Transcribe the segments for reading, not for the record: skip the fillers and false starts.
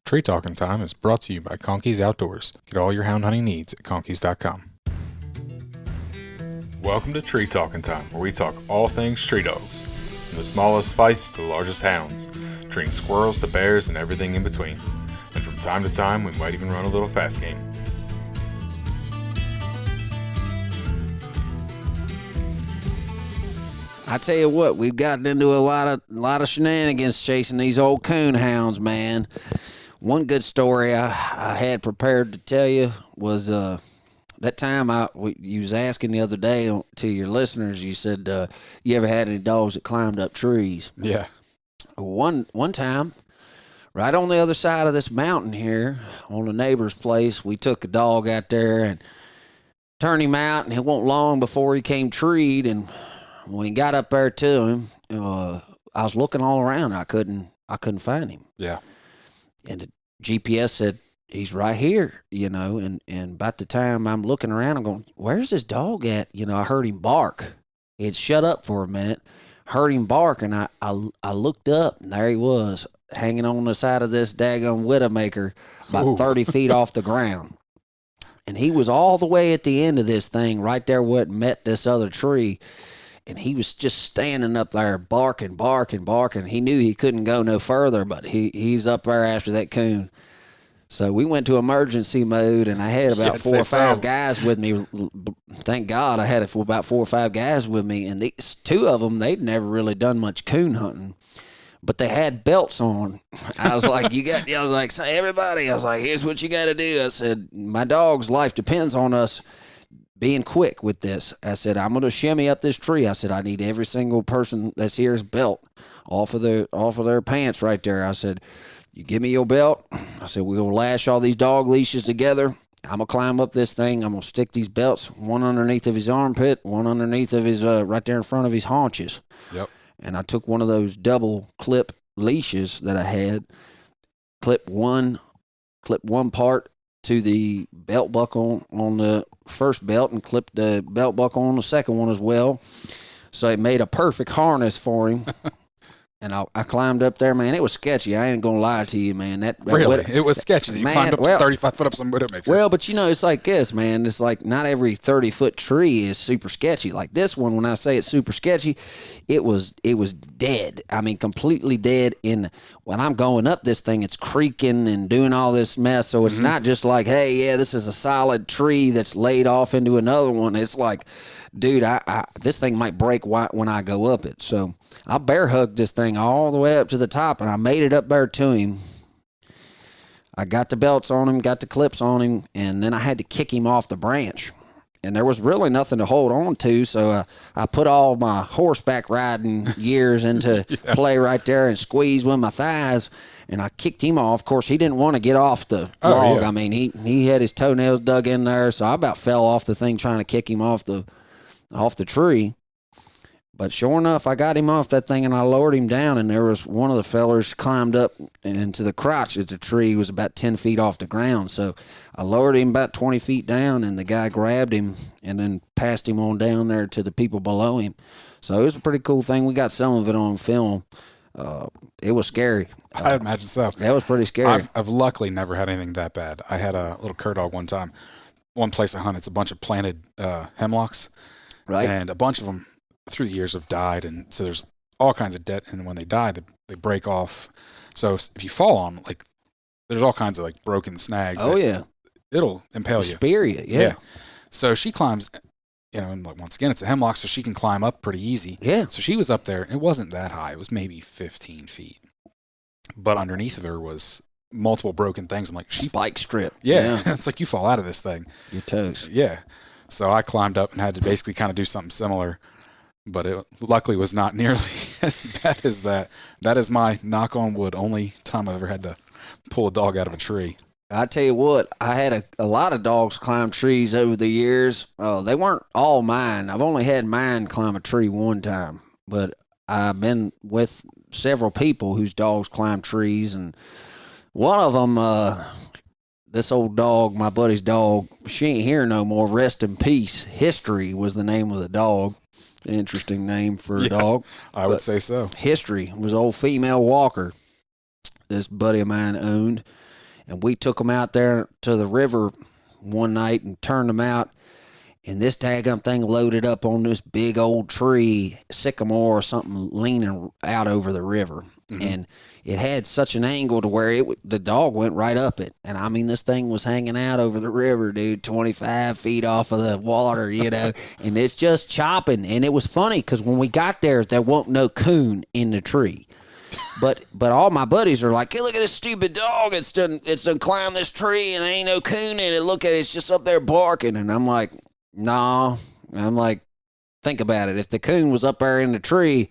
Tree Talking Time is brought to you by Conkey's Outdoors. Get all your hound hunting needs at conkeys.com. Welcome to Tree Talking Time, where we talk all things tree dogs, from the smallest fights to the largest hounds, treating squirrels to bears and everything in between. And from time to time, we might even run a little fast game. I tell you what, we've gotten into a lot of shenanigans chasing these old coon hounds, man. One good story I had prepared to tell you was that time you was asking the other day to your listeners. You said you ever had any dogs that climbed up trees? Yeah. One time, right on the other side of this mountain here, on a neighbor's place, we took a dog out there and turned him out, and it wasn't long before he came treed. And when he got up there to him, I was looking all around. I couldn't find him. Yeah. And the GPS said, he's right here, and about the time I'm looking around, I'm going, where's this dog at? I heard him bark. He had shut up for a minute, heard him bark, and I looked up, and there he was, hanging on the side of this daggone Widowmaker about 30 feet off the ground. And he was all the way at the end of this thing, right there where it met this other tree. And he was just standing up there barking. He knew he couldn't go no further, but he's up there after that coon. So we went to emergency mode, and I had about 4 or 5 guys with me. Thank God I had about 4 or 5 guys with me, and these 2 of them, they'd never really done much coon hunting, but they had belts on. I was like, say everybody, I was like, here's what you got to do. I said, my dog's life depends on us being quick with this. I said, I'm going to shimmy up this tree. I said, I need every single person that's here's belt off of their pants right there. I said, you give me your belt. I said, we're going to lash all these dog leashes together. I'm going to climb up this thing. I'm going to stick these belts, one underneath of his armpit, one underneath of his, right there in front of his haunches. Yep. And I took one of those double clip leashes that I had, clip one part to the belt buckle on the first belt and clipped the belt buckle on the second one as well. So it made a perfect harness for him. And I climbed up there, man. It was sketchy. I ain't gonna lie to you, man. Really? It was sketchy. You climbed up 35 foot up some Widowmaker. Well, but it's like this, man. It's like not every 30-foot tree is super sketchy. Like this one, when I say it's super sketchy, it was dead. I mean, completely dead. When I'm going up this thing, it's creaking and doing all this mess. So it's not just like, hey, yeah, this is a solid tree that's laid off into another one. It's like, dude, this thing might break when I go up it. So I bear hugged this thing all the way up to the top, and I made it up there to him. I got the belts on him, got the clips on him, and then I had to kick him off the branch. And there was really nothing to hold on to, so I put all my horseback riding years into play right there and squeezed with my thighs, and I kicked him off. Of course, he didn't want to get off the log. Yeah. I mean, he had his toenails dug in there, so I about fell off the thing trying to kick him off the tree. But sure enough, I got him off that thing, and I lowered him down, and there was one of the fellers climbed up into the crotch of the tree. Was about 10 feet off the ground. So I lowered him about 20 feet down, and the guy grabbed him and then passed him on down there to the people below him. So it was a pretty cool thing. We got some of it on film. It was scary. I'd imagine so. That was pretty scary. I've luckily never had anything that bad. I had a little cur dog one time. One place I hunt, it's a bunch of planted hemlocks. Right. And a bunch of them through the years have died, and so there's all kinds of debt, and when they die, they break off. So if you fall on them, like, there's all kinds of like broken snags. Oh yeah, it'll impale you. Spear you. Yeah. So she climbs, and like once again, it's a hemlock, so she can climb up pretty easy. Yeah. So she was up there. It wasn't that high. It was maybe 15 feet, but underneath of her was multiple broken things. I'm like, spike strip. Yeah. It's like you fall out of this thing. Your toes. Yeah. So I climbed up and had to basically kind of do something similar, but it luckily was not nearly as bad as that. That is my, knock on wood, only time I've ever had to pull a dog out of a tree. I tell you what, I had a lot of dogs climb trees over the years. They weren't all mine. I've only had mine climb a tree one time, but I've been with several people whose dogs climb trees, and one of them, this old dog, my buddy's dog, she ain't here no more. Rest in peace. History was the name of the dog. Interesting name for a dog. I would say so. History was old female walker this buddy of mine owned. And we took them out there to the river one night and turned them out. And this daggum thing loaded up on this big old tree, sycamore or something, leaning out over the river. Mm-hmm. And it had such an angle to where the dog went right up it. And I mean, this thing was hanging out over the river, dude, 25 feet off of the water, you know, and it's just chopping. And it was funny because when we got there wasn't no coon in the tree. But all my buddies are like, hey, look at this stupid dog. It's done climbed this tree and there ain't no coon in it. Look at it. It's just up there barking. And I'm like, no. I'm like, think about it. If the coon was up there in the tree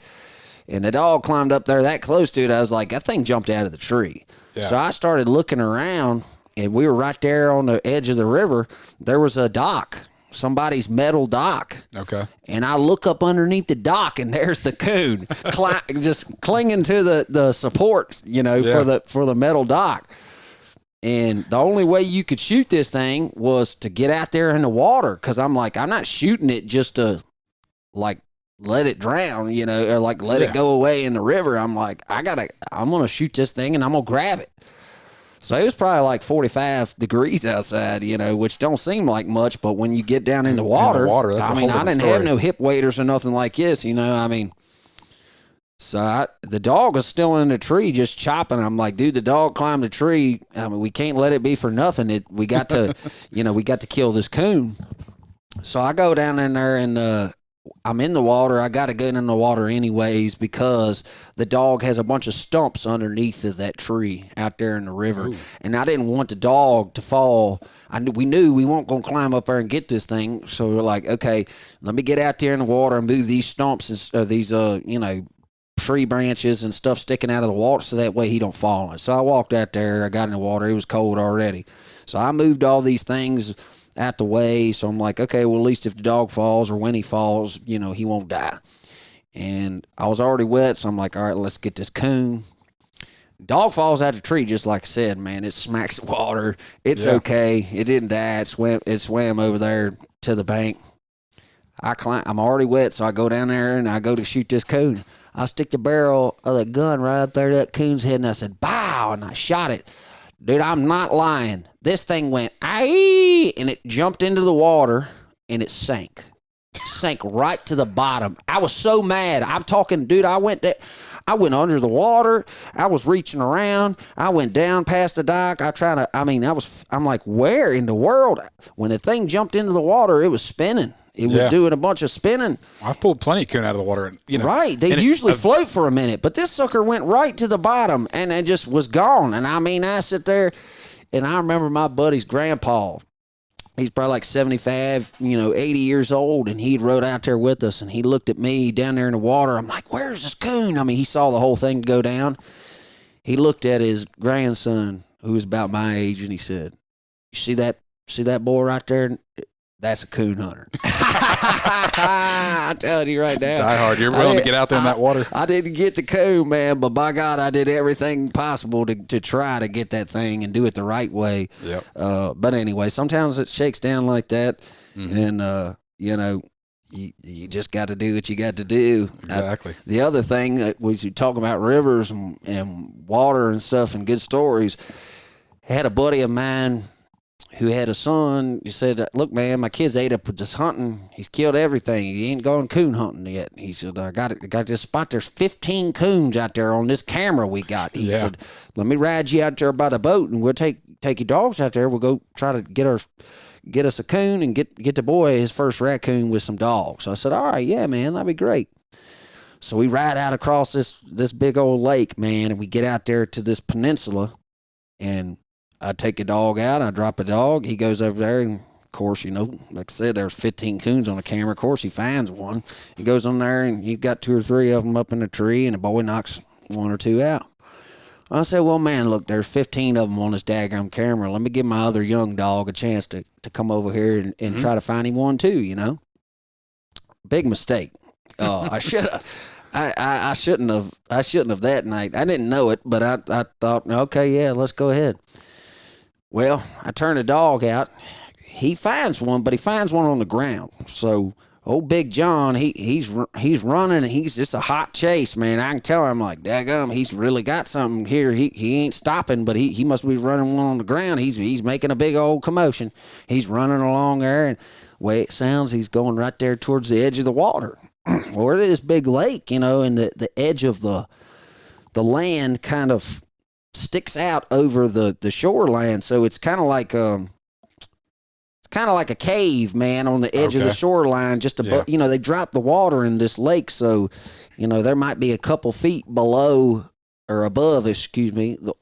and the dog climbed up there that close to it, I was like, that thing jumped out of the tree. Yeah. So I started looking around, and we were right there on the edge of the river. There was a dock, somebody's metal dock. Okay. And I look up underneath the dock, and there's the coon just clinging to the supports, you know, for the metal dock. And the only way you could shoot this thing was to get out there in the water, because I'm like, I'm not shooting it just to, like, let it drown, you know, or like let it go away in the river. I'm like, I'm going to shoot this thing and I'm going to grab it. So it was probably like 45 degrees outside, you know, which don't seem like much, but when you get down in the water, that's I mean, I didn't have no hip waders or nothing like this, you know, I mean. So the dog was still in the tree just chopping. I'm like, dude, the dog climbed the tree. I mean, we can't let it be for nothing. We got to, you know, we got to kill this coon. So I go down in there and I'm in the water. I got to get in the water anyways because the dog has a bunch of stumps underneath of that tree out there in the river. Ooh. And I didn't want the dog to fall. We knew we weren't going to climb up there and get this thing. So we're like, okay, let me get out there in the water and move these stumps and these, you know, tree branches and stuff sticking out of the water so that way he don't fall in it. So I walked out there. I got in the water. It was cold already. So I moved all these things out the way. So I'm like, okay, well, at least if the dog falls or when he falls, you know, he won't die. And I was already wet, so I'm like, all right, let's get this coon. Dog falls out the tree, just like I said, man. It smacks the water. It's okay. It didn't die. It swam over there to the bank. I'm already wet, so I go down there and I go to shoot this coon. I stick the barrel of the gun right up there to that coon's head, and I said, bow, and I shot it. Dude, I'm not lying. This thing went, aye, and it jumped into the water, and it sank. Sank right to the bottom. I was so mad. I'm talking, dude, I went under the water. I was reaching around. I went down past the dock. I'm like, where in the world? When the thing jumped into the water, it was spinning. It was doing a bunch of spinning. I've pulled plenty of coon out of the water. And, you know, right. They usually float for a minute, but this sucker went right to the bottom and it just was gone. And I mean, I sit there and I remember my buddy's grandpa. He's probably like 75, 80 years old. And he rode out there with us and he looked at me down there in the water. I'm like, where's this coon? I mean, he saw the whole thing go down. He looked at his grandson, who was about my age, and he said, you see that boy right there? That's a coon hunter. I'm telling you right now. Die hard. You're willing to get out there in that water. I didn't get the coon, man, but by God, I did everything possible to try to get that thing and do it the right way. Yep. But anyway, sometimes it shakes down like that, and you just got to do what you got to do. Exactly. The other thing was you talking about rivers and water and stuff and good stories. I had a buddy of mine who had a son. He said, look, man, my kid's ate up with this hunting. He's killed everything. He ain't gone coon hunting yet. He said, I got this spot. There's 15 coons out there on this camera we got. He said, let me ride you out there by the boat, and we'll take your dogs out there. We'll go try to get us a coon and get the boy his first raccoon with some dogs. So I said, all right, yeah, man, that'd be great. So we ride out across this big old lake, man, and we get out there to this peninsula, and I take a dog out. I drop a dog. He goes over there, and of course, like I said, there's 15 coons on the camera. Of course, he finds one. He goes on there, and you've got 2 or 3 of them up in the tree, and the boy knocks 1 or 2 out. I said, well, man, look, there's 15 of them on this daggum camera. Let me give my other young dog a chance to come over here and try to find him one too, Big mistake. I should have. I shouldn't have that night. I didn't know it, but I thought, okay, yeah, let's go ahead. Well, I turn the dog out. He finds one, but he finds one on the ground. So old Big John, he's running, and it's a hot chase, man. I can tell him, like, daggum, he's really got something here. He ain't stopping, but he must be running one on the ground. He's making a big old commotion. He's running along there, and the way it sounds, he's going right there towards the edge of the water. Well, it is big lake, and the edge of the land kind of sticks out over the shoreline, so it's kind of like a cave, man, on the edge of the shoreline, just above. Yeah. They drop the water in this lake, so there might be a couple feet below or above,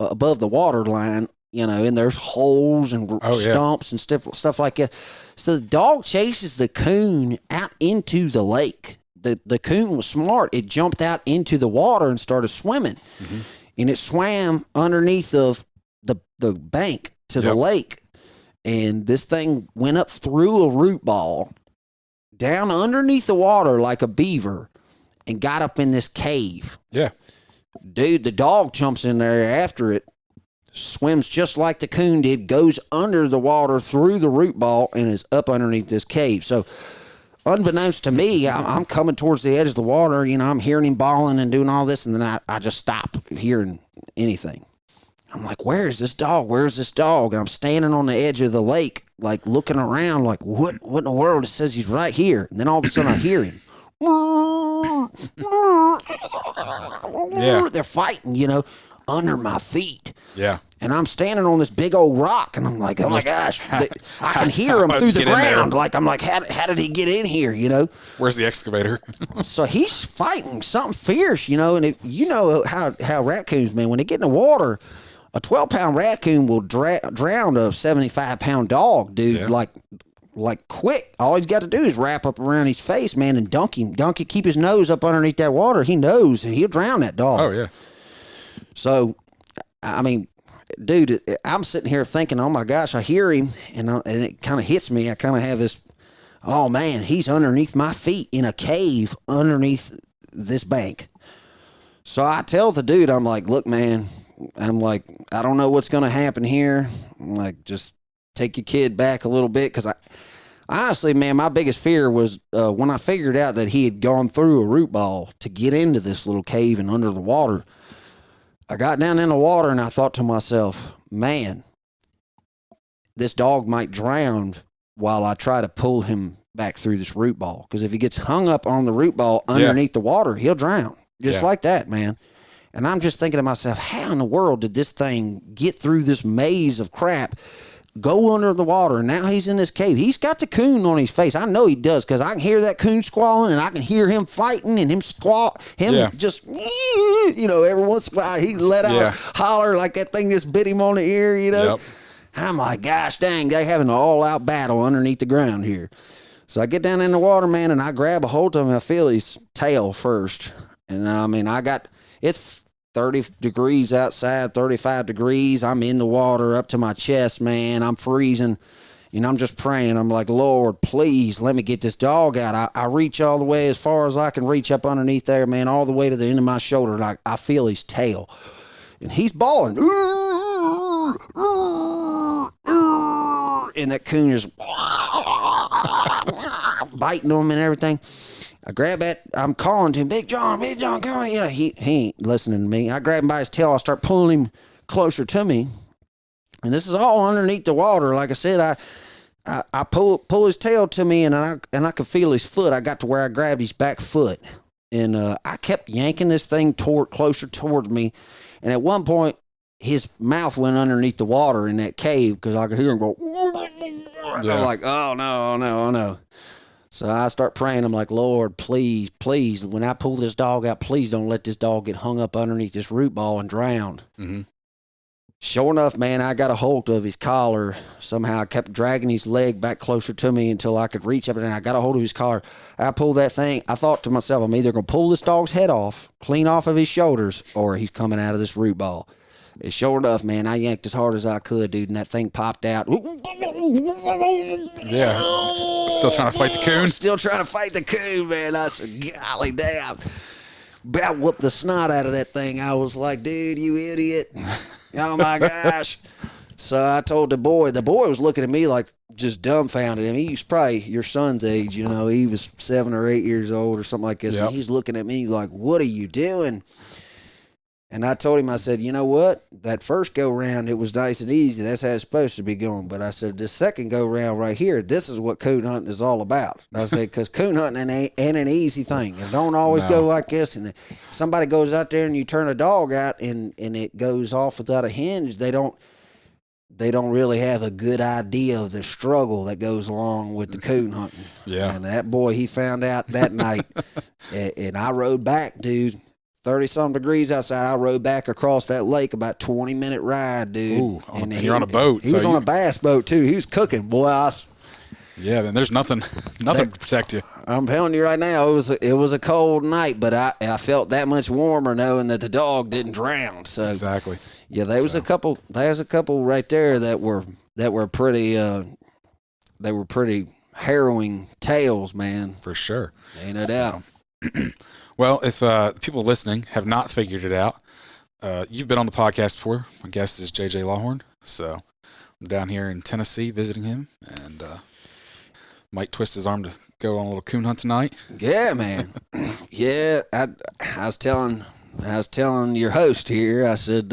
above the water line, and there's holes and stumps and stuff like that. So the dog chases the coon out into the lake. The coon was smart. It jumped out into the water and started swimming. Mm-hmm. And it swam underneath of the bank to the lake. And this thing went up through a root ball, down underneath the water like a beaver, and got up in this cave. Yeah. Dude, the dog jumps in there after it, swims just like the coon did, goes under the water through the root ball, and is up underneath this cave. So unbeknownst to me, I'm coming towards the edge of the water. I'm hearing him bawling and doing all this, and then I just stop hearing anything. I'm like, where is this dog? Where's this dog? And I'm standing on the edge of the lake, like looking around, like, what in the world? It says he's right here. And then all of a sudden I hear him. Yeah. They're fighting, under my feet. Yeah. And I'm standing on this big old rock, and I'm like, oh my gosh, I can hear him through the ground. Like, I'm like, how did he get in here, Where's the excavator? So he's fighting something fierce, and how raccoons, man, when they get in the water, a 12-pound raccoon will drown a 75-pound dog, dude, like quick. All he's got to do is wrap up around his face, man, and dunk him, keep his nose up underneath that water. He knows he'll drown that dog. Oh, yeah. So, I mean, dude, I'm sitting here thinking, oh my gosh, I hear him, and it kind of hits me. I kind of have this, oh man, he's underneath my feet in a cave underneath this bank. So I tell the dude, I'm like, look, man, I'm like, I don't know what's going to happen here. I'm like, just take your kid back a little bit, because honestly, man, my biggest fear was when I figured out that he had gone through a root ball to get into this little cave and under the water. I got down in the water and I thought to myself, man, this dog might drown while I try to pull him back through this root ball. Because if he gets hung up on the root ball underneath the water, he'll drown. Just like that, man. And I'm just thinking to myself, how in the world did this thing get through this maze of crap, go under the water, and now he's in this cave? He's got the coon on his face. I know he does, because I can hear that coon squalling, and I can hear him fighting, and him just, every once in a while he let out holler like that thing just bit him on the ear, Yep. I'm like, gosh dang, they having an all-out battle underneath the ground here. So I get down in the water, man, and I grab a hold of him. I feel his tail first. And, it's 30 degrees outside, 35 degrees. I'm in the water up to my chest, man. I'm freezing. And I'm just praying. I'm like, Lord, please let me get this dog out. I reach all the way as far as I can reach up underneath there, man, all the way to the end of my shoulder. Like, I feel his tail. And he's bawling. And that coon is biting him and everything. I grab that. I'm calling to him, Big John, come on. Yeah, he ain't listening to me. I grab him by his tail. I start pulling him closer to me. And this is all underneath the water. Like I said, I pull his tail to me, and I could feel his foot. I got to where I grabbed his back foot. And I kept yanking this thing closer towards me. And at one point, his mouth went underneath the water in that cave, because I could hear him go. And I'm like, oh, no. So I start praying. I'm like, Lord, please, when I pull this dog out, please don't let this dog get hung up underneath this root ball and drown. Mm-hmm. Sure enough, man, I got a hold of his collar. Somehow I kept dragging his leg back closer to me until I could reach up, and I got a hold of his collar. I pulled that thing. I thought to myself, I'm either going to pull this dog's head off, clean off of his shoulders, or he's coming out of this root ball. And sure enough, man, I yanked as hard as I could, dude, and that thing popped out. Yeah. Still trying to fight the coon? Still trying to fight the coon, man. I said, golly damn. About whooped the snot out of that thing. I was like, dude, you idiot. Oh, my gosh. So I told the boy was looking at me like, just dumbfounded him. He was probably your son's age, you know. He was 7 or 8 years old or something like this. Yep. And he's looking at me like, what are you doing? And I told him, I said, you know what? That first go-round, it was nice and easy. That's how it's supposed to be going. But I said, this second go-round right here, this is what coon hunting is all about. I said, because coon hunting ain't an easy thing. It don't always go like this. And somebody goes out there and you turn a dog out and it goes off without a hinge, they don't really have a good idea of the struggle that goes along with the coon hunting. Yeah. And that boy, he found out that night. And I rode back, dude. 30-some degrees outside. I rode back across that lake, about 20-minute ride, dude. Ooh, and you're on a boat. He was on a bass boat, too. He was cooking, boy. Yeah, then there's nothing to protect you. I'm telling you right now, it was a cold night, but I felt that much warmer knowing that the dog didn't drown. So exactly. Yeah, there was a couple right there that were pretty harrowing tales, man. For sure. Ain't no doubt. Well, if people listening have not figured it out, you've been on the podcast before. My guest is JJ Lawhorn. So I'm down here in Tennessee visiting him, and might twist his arm to go on a little coon hunt tonight. Yeah, man. Yeah, I was telling your host here, I said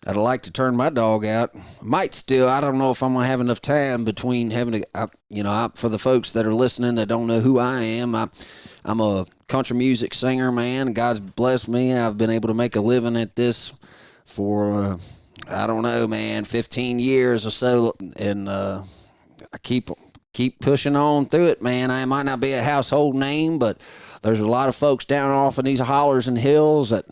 I'd like to turn my dog out. Might still, I don't know if I'm going to have enough time between having to, for the folks that are listening that don't know who I am, I'm a country music singer, man. God's blessed me. I've been able to make a living at this for, I don't know, man, 15 years or so. And I keep pushing on through it, man. I might not be a household name, but there's a lot of folks down off in these hollers and hills that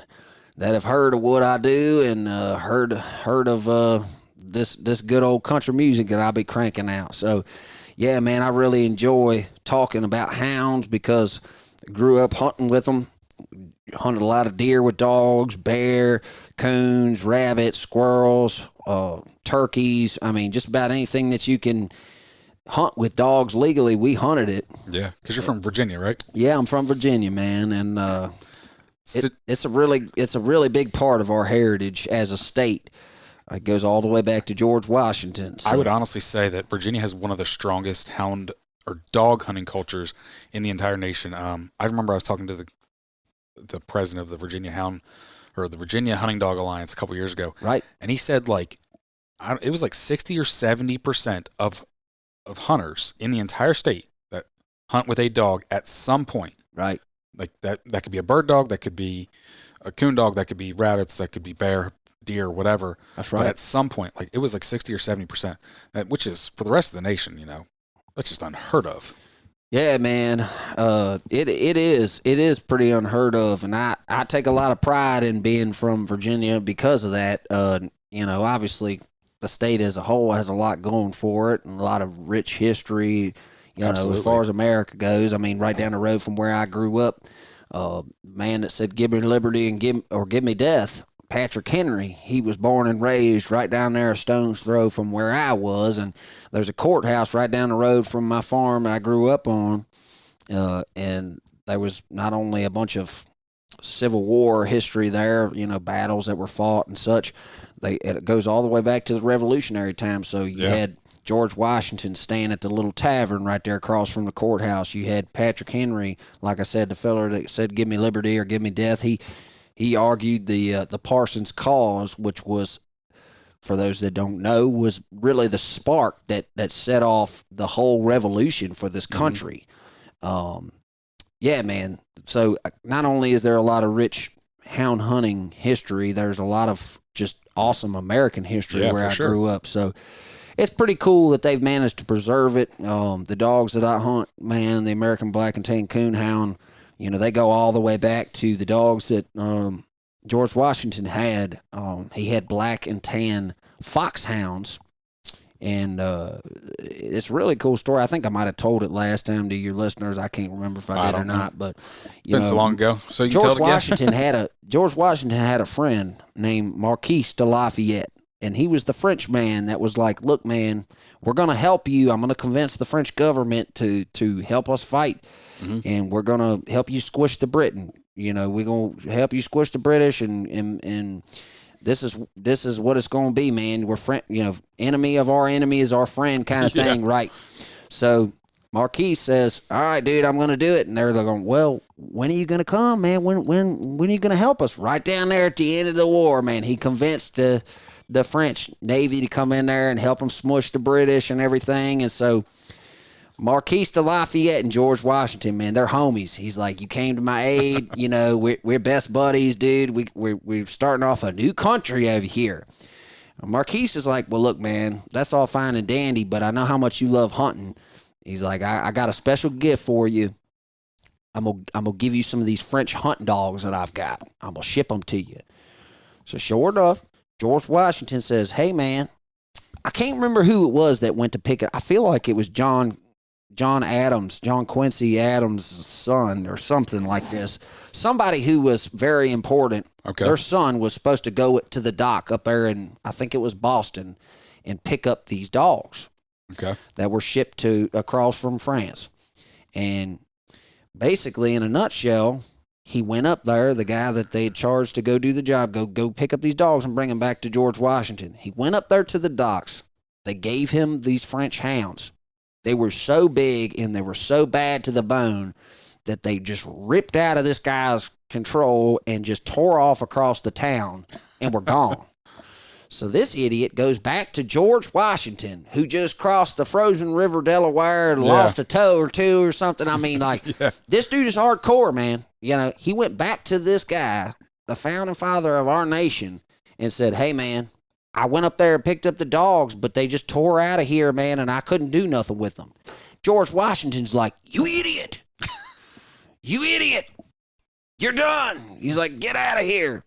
have heard of what I do and heard of this good old country music that I be cranking out. So, yeah, man, I really enjoy talking about hounds because I grew up hunting with them. Hunted a lot of deer with dogs, bear, coons, rabbits, squirrels, turkeys. I mean, just about anything that you can hunt with dogs legally, we hunted it. Yeah, because you're from Virginia, right? Yeah, I'm from Virginia, man, and it's a really big part of our heritage as a state. It goes all the way back to George Washington. So. I would honestly say that Virginia has one of the strongest hound or dog hunting cultures in the entire nation. I remember I was talking to the president of the Virginia Hunting Dog Alliance a couple years ago, right? And he said it was like 60 or 70% of hunters in the entire state that hunt with a dog at some point, right? Like that could be a bird dog, that could be a coon dog, that could be rabbits, that could be bear, deer, whatever. That's right. But at some point, it was like 60 or 70%, which is for the rest of the nation, that's just unheard of. Yeah, man. It is pretty unheard of, and I take a lot of pride in being from Virginia because of that. Obviously the state as a whole has a lot going for it and a lot of rich history. As far as America goes, I mean, right down the road from where I grew up, man that said, "Give me liberty and give me death." Patrick Henry, he was born and raised right down there a stone's throw from where I was, and there's a courthouse right down the road from my farm I grew up on, and there was not only a bunch of Civil War history there, battles that were fought and such. It goes all the way back to the Revolutionary time. So you had George Washington staying at the little tavern right there across from the courthouse. You had Patrick Henry, like I said, the feller that said, "Give me liberty or give me death." He argued the Parsons Cause, which was, for those that don't know, was really the spark that set off the whole revolution for this country. Yeah, man. So not only is there a lot of rich hound hunting history, there's a lot of just awesome American history where I grew up. So it's pretty cool that they've managed to preserve it. The dogs that I hunt, man, the American Black and Tan Coon Hound, they go all the way back to the dogs that George Washington had. He had black and tan foxhounds. And it's a really cool story. I think I might have told it last time to your listeners. I can't remember if I did or not. But been so long ago. So you George Washington had a friend named Marquis de Lafayette, and he was the French man that was like, "Look, man, we're going to help you. I'm going to convince the French government to help us fight, and we're going to help you squish the Britain. We're going to help you squish the British and this is what it's going to be, man. We're friend, enemy of our enemy is our friend kind of thing, right? So Marquise says, all right, dude, I'm going to do it. And they're going, well, when are you going to come, man? When are you going to help us? Right down there at the end of the war, man. He convinced the French Navy to come in there and help them smush the British and everything. And so Marquise de Lafayette and George Washington, man, they're homies. He's like, you came to my aid. We're best buddies, dude. We're starting off a new country over here. Marquise is like, well, look, man, that's all fine and dandy, but I know how much you love hunting. He's like, I got a special gift for you. I'm gonna give you some of these French hunting dogs that I've got. I'm gonna ship them to you. So sure enough, George Washington says, hey, man, I can't remember who it was that went to pick it. I feel like it was John Quincy Adams' son or something like this. Somebody who was very important. Okay. Their son was supposed to go to the dock up there in, I think it was Boston, and pick up these dogs. Okay. That were shipped across from France. And basically, in a nutshell, he went up there, the guy that they had charged to go do the job, go pick up these dogs and bring them back to George Washington. He went up there to the docks. They gave him these French hounds. They were so big and they were so bad to the bone that they just ripped out of this guy's control and just tore off across the town and were gone. So this idiot goes back to George Washington, who just crossed the frozen river Delaware and lost a toe or two or something. I mean, This dude is hardcore, man. He went back to this guy, the founding father of our nation, and said, hey, man, I went up there and picked up the dogs, but they just tore out of here, man, and I couldn't do nothing with them. George Washington's like, you idiot. You idiot. You're done. He's like, get out of here.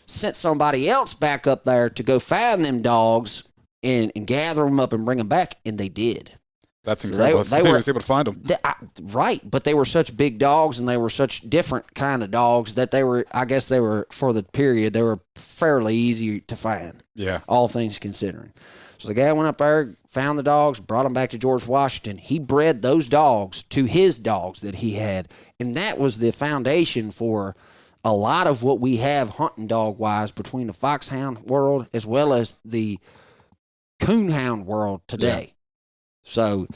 Sent somebody else back up there to go find them dogs and gather them up and bring them back, and they did. That's incredible. They were able to find them. Right, but they were such big dogs, and they were such different kind of dogs that I guess they were, for the period, they were fairly easy to find. Yeah. All things considering. So the guy went up there, found the dogs, brought them back to George Washington. He bred those dogs to his dogs that he had, and that was the foundation for a lot of what we have hunting dog-wise between the foxhound world as well as the coonhound world today. Yeah. So,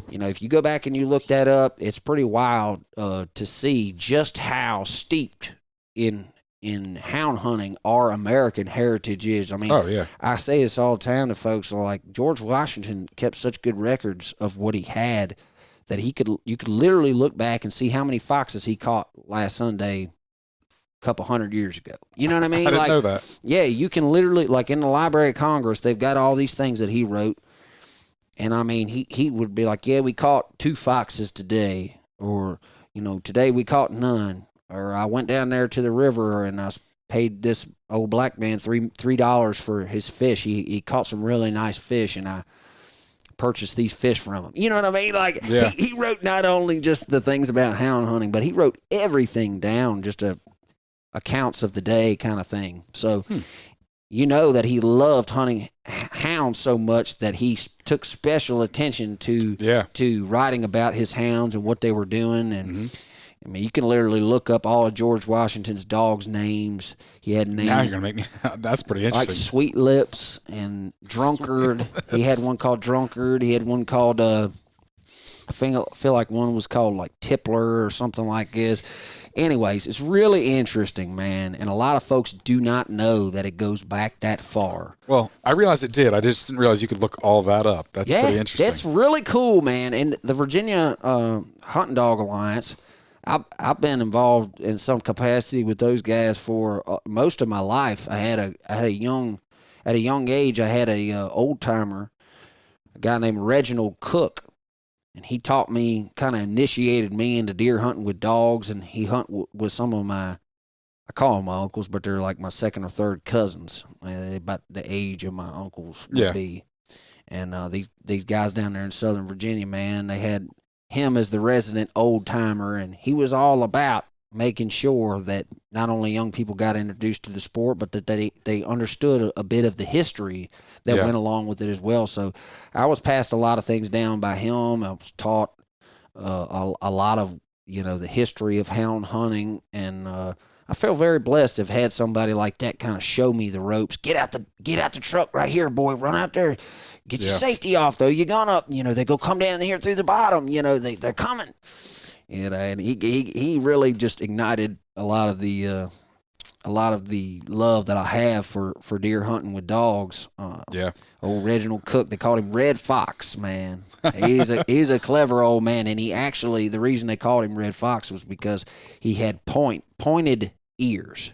if you go back and you look that up, it's pretty wild to see just how steeped in hound hunting our American heritage is. I mean, I say this all the time to folks, like George Washington kept such good records of what he had that you could literally look back and see how many foxes he caught last Sunday couple hundred years ago. You know what I mean? I didn't know that. Yeah, you can literally, like in the Library of Congress, they've got all these things that he wrote. And I mean, he would be like, yeah, we caught 2 foxes today. Or, today we caught none. Or I went down there to the river and I paid this old black man $3 for his fish. He caught some really nice fish and I purchased these fish from him. You know what I mean? Like, he wrote not only just the things about hound hunting, but he wrote everything down, just accounts of the day kind of thing. So that he loved hunting hounds so much that he took special attention to writing about his hounds and what they were doing. And I mean, you can literally look up all of George Washington's dogs' names. He had names. Now you're gonna make me. That's pretty interesting. Like Sweet Lips and Drunkard. He had one called Drunkard. He had one called I feel like one was called like Tippler or something like this. Anyways, it's really interesting, man, and a lot of folks do not know that it goes back that far. Well, I realized it did. I just didn't realize you could look all that up. That's pretty interesting. That's really cool, man. And the Virginia Hunting Dog Alliance, I've been involved in some capacity with those guys for most of my life. I had a young age. I had a old timer, a guy named Reginald Cook. And he taught me, kind of initiated me into deer hunting with dogs, and he hunt with some of I call them my uncles, but they're like my second or third cousins, about the age of my uncles would be. And these guys down there in Southern Virginia, man, they had him as the resident old timer, and he was all about making sure that not only young people got introduced to the sport, but that they understood a bit of the history that went along with it as well. So I was passed a lot of things down by him. I was taught a lot of, the history of hound hunting. And I feel very blessed to have had somebody like that kind of show me the ropes. Get out the truck right here, boy. Run out there. Get your safety off, though. You're gonna, they go come down here through the bottom. They're coming. And he really just ignited a lot of the love that I have for deer hunting with dogs. Old Reginald Cook, they called him Red Fox, man. He's a clever old man, and he actually, the reason they called him Red Fox was because he had pointed ears.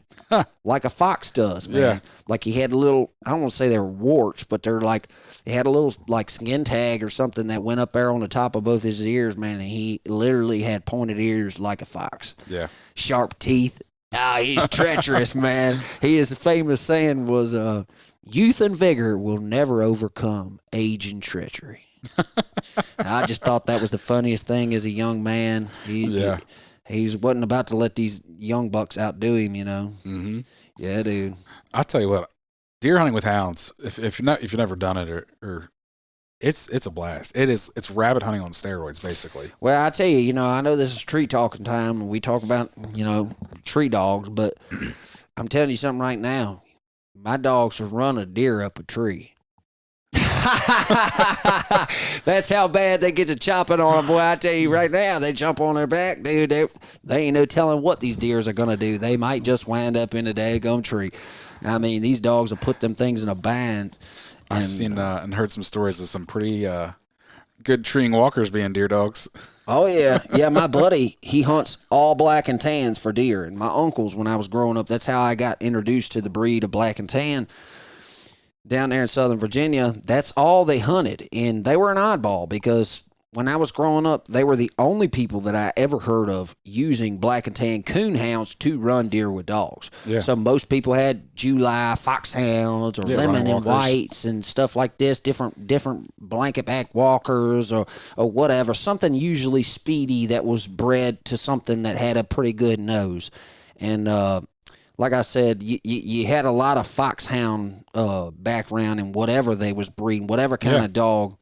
Like a fox does, man. Yeah. Like he had a little, I don't want to say they were warts, but they had a little like skin tag or something that went up there on the top of both his ears, man, and he literally had pointed ears like a fox. Yeah. Sharp teeth. He's treacherous, man. His famous saying was, youth and vigor will never overcome age and treachery. I just thought that was the funniest thing as a young man. He wasn't about to let these young bucks outdo him, Mm-hmm. Yeah, dude. I'll tell you what, deer hunting with hounds, if you've never done it or it's a blast. It's rabbit hunting on steroids, basically. Well, I tell you, I know this is tree talking time, and we talk about, tree dogs, but I'm telling you something right now. My dogs will run a deer up a tree. That's how bad they get to chopping on them, boy. I tell you right now, they jump on their back, dude. They ain't no telling what these deers are going to do. They might just wind up in a daggum tree. I mean, these dogs will put them things in a bind. I've seen and heard some stories of some pretty good treeing walkers being deer dogs. Oh, yeah. Yeah, my buddy, he hunts all black and tans for deer. And my uncles, when I was growing up, that's how I got introduced to the breed of black and tan. Down there in Southern Virginia, that's all they hunted. And they were an oddball because when I was growing up, they were the only people that I ever heard of using black and tan coon hounds to run deer with dogs. Yeah. So most people had July foxhounds or lemon and whites and stuff like this, different blanket back walkers or whatever, something usually speedy that was bred to something that had a pretty good nose. And like I said, you had a lot of foxhound background in whatever they was breeding, whatever kind of dog.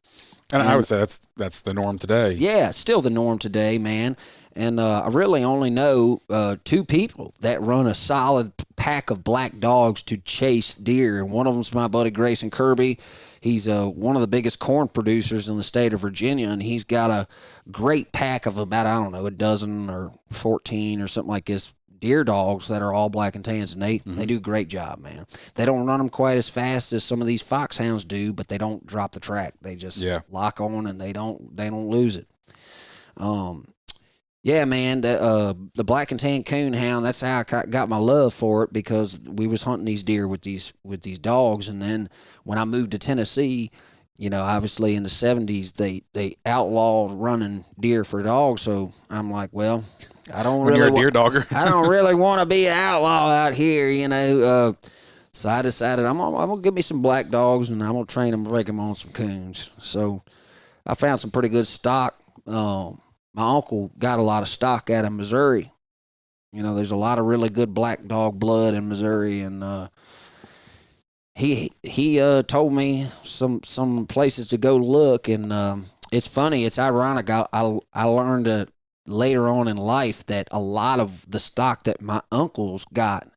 And I would say that's the norm today. Yeah, it's still the norm today, man. And I really only know two people that run a solid pack of black dogs to chase deer. And one of them's my buddy Grayson Kirby. He's one of the biggest corn producers in the state of Virginia, and he's got a great pack of about, I don't know, a dozen or 14 or something like this deer dogs that are all black and tans, and they do a great job, man. They don't run them quite as fast as some of these foxhounds do, but they don't drop the track. They just lock on and they don't lose it. Yeah, man, the black and tan coon hound, that's how I got my love for it, because we was hunting these deer with these dogs. And then when I moved to Tennessee, obviously in the 70s, they outlawed running deer for dogs. So I'm like, well, I don't really. You're a deer dogger. I don't really want to be an outlaw out here, So I decided I'm gonna get me some black dogs and I'm gonna train them, break them on some coons. So I found some pretty good stock. My uncle got a lot of stock out of Missouri. There's a lot of really good black dog blood in Missouri, and he told me some places to go look. And it's funny, it's ironic. I learned later on in life that a lot of the stock that my uncles got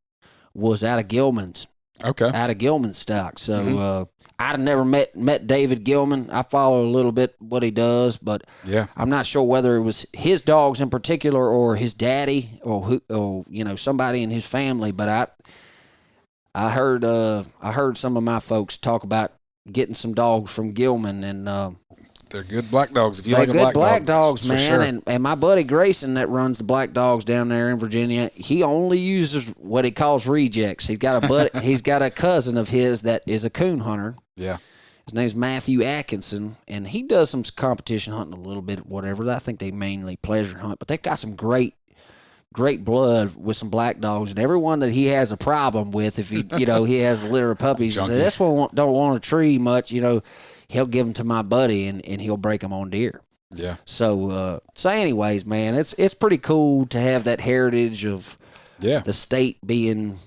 was out of Gilman's. Okay. Out of Gilman's stock. So I'd never met David Gilman. I follow a little bit what he does, but I'm not sure whether it was his dogs in particular or his daddy or who, or somebody in his family. But I heard some of my folks talk about getting some dogs from Gilman, and they're good black dogs. If you like good black dogs, man. Sure. And my buddy Grayson that runs the black dogs down there in Virginia, he only uses what he calls rejects. He's got he's got a cousin of his that is a coon hunter. Yeah. His name's Matthew Atkinson, and he does some competition hunting a little bit, whatever. I think they mainly pleasure hunt, but they got some great blood with some black dogs, and everyone that he has a problem with, if he he has a litter of puppies, he says, this one don't want a tree much, he'll give them to my buddy and he'll break them on deer. Yeah. So anyways, man, it's pretty cool to have that heritage of the state being,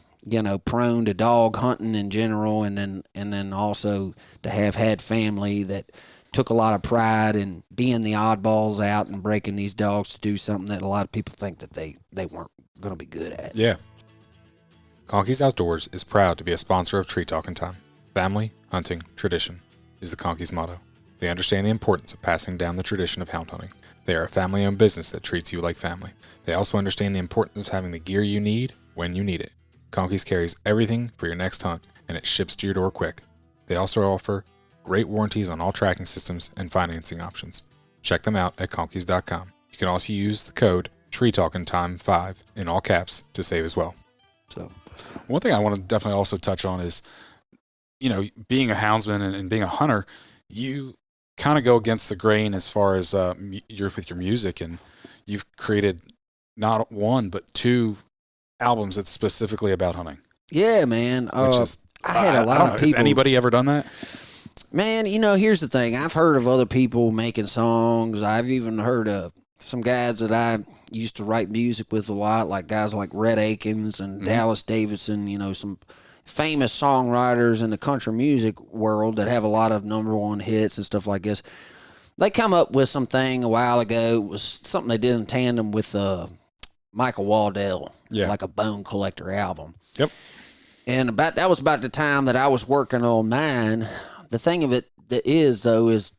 prone to dog hunting in general, and then also to have had family that took a lot of pride in being the oddballs out and breaking these dogs to do something that a lot of people think that they weren't going to be good at. Yeah. Conkeys Outdoors is proud to be a sponsor of Tree Talking Time. Family, hunting, tradition is the Conkeys motto. They understand the importance of passing down the tradition of hound hunting. They are a family-owned business that treats you like family. They also understand the importance of having the gear you need when you need it. Conkeys carries everything for your next hunt, and it ships to your door quick. They also offer great warranties on all tracking systems and financing options. Check them out at conkeys.com. You can also use the code TreeTalkingTime5 in all caps to save as well. So, one thing I want to definitely also touch on is, being a houndsman and being a hunter, you kind of go against the grain as far as with your music, and you've created not one but two albums that's specifically about hunting. Yeah, man. Which is, I had a lot of people. Has anybody ever done that? Man, here's the thing. I've heard of other people making songs. I've even heard of some guys that I used to write music with a lot, like guys like Rhett Akins and Dallas Davidson, some famous songwriters in the country music world that have a lot of number one hits and stuff like this. They come up with something a while ago. It was something they did in tandem with Michael Waddell, like a Bone Collector album. Yep. And that was about the time that I was working on mine. The thing of it that is, though, is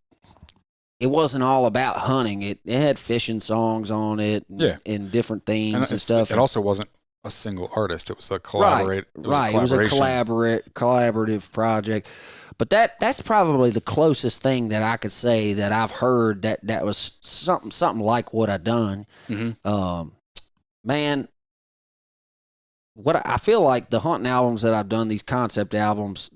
it wasn't all about hunting. It had fishing songs on it and different themes and stuff. It also wasn't a single artist. It was a collaborate. Right. It was a collaborative project. But that's probably the closest thing that I could say that I've heard that was something like what I done. Mm-hmm. Man, what I feel like the hunting albums that I've done, these concept albums,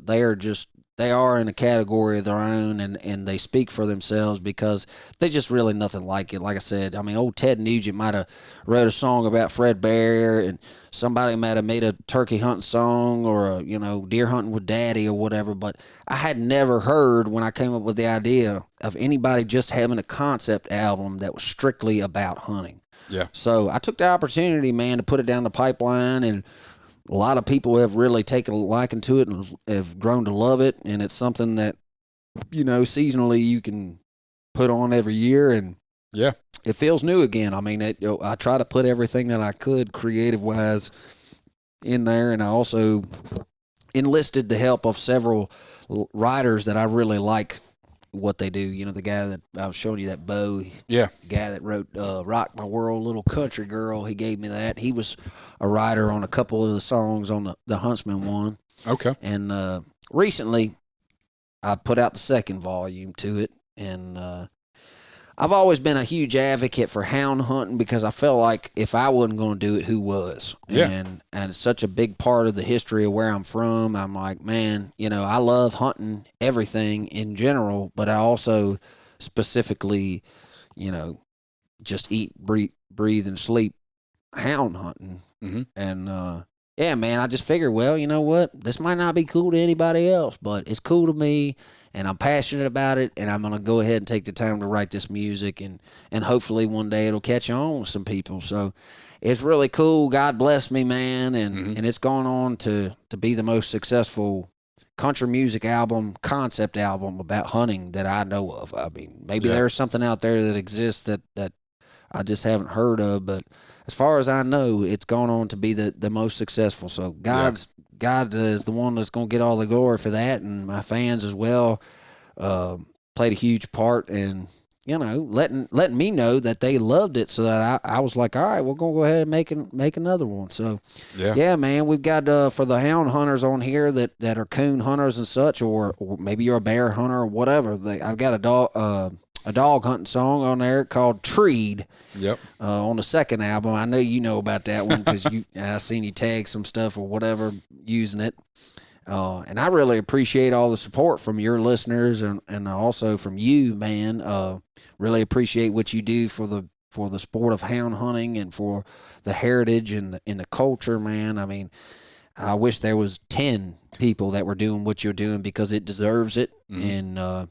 they are in a category of their own, and they speak for themselves because they just really nothing like it. Like I said, old Ted Nugent might have wrote a song about Fred Bear, and somebody might have made a turkey hunting song or deer hunting with Daddy or whatever. But I had never heard, when I came up with the idea, of anybody just having a concept album that was strictly about hunting. Yeah. So I took the opportunity, man, to put it down the pipeline, and a lot of people have really taken a liking to it and have grown to love it. And it's something that, seasonally you can put on every year, and it feels new again. I try to put everything that I could creative-wise in there, and I also enlisted the help of several writers that I really like what they do. The guy that I was showing you, that Bo, the guy that wrote Rock My World, Little Country Girl, he gave me that. He was a writer on a couple of the songs on the Houndsman one. Okay. And recently I put out the second volume to it, and I've always been a huge advocate for hound hunting because I felt like if I wasn't going to do it, who was? Yeah. And it's such a big part of the history of where I'm from. I'm like, man, I love hunting everything in general, but I also specifically, just eat, breathe, and sleep hound hunting. Mm-hmm. And, yeah, man, I just figured, well, you know what? This might not be cool to anybody else, but it's cool to me. And I'm passionate about it, and I'm going to go ahead and take the time to write this music, and hopefully one day it'll catch on with some people. So it's really cool. God bless me, man, and it's gone on to be the most successful country music album, concept album about hunting that I know of. Maybe there's something out there that exists that I just haven't heard of, but as far as I know, it's gone on to be the most successful. So God is the one that's going to get all the glory for that, and my fans as well played a huge part in, letting me know that they loved it, so that I was like, all right, we're going to go ahead and make another one. So, yeah, man, we've got for the hound hunters on here that are coon hunters and such, or maybe you're a bear hunter or whatever. I've got a dog hunting song on there called Treed. Yep. On the second album. I know you know about that one because I seen you tag some stuff or whatever using it. And I really appreciate all the support from your listeners and also from you, man. Really appreciate what you do for the sport of hound hunting and for the heritage and the culture, man. I wish there was 10 people that were doing what you're doing because it deserves it. Mm-hmm. And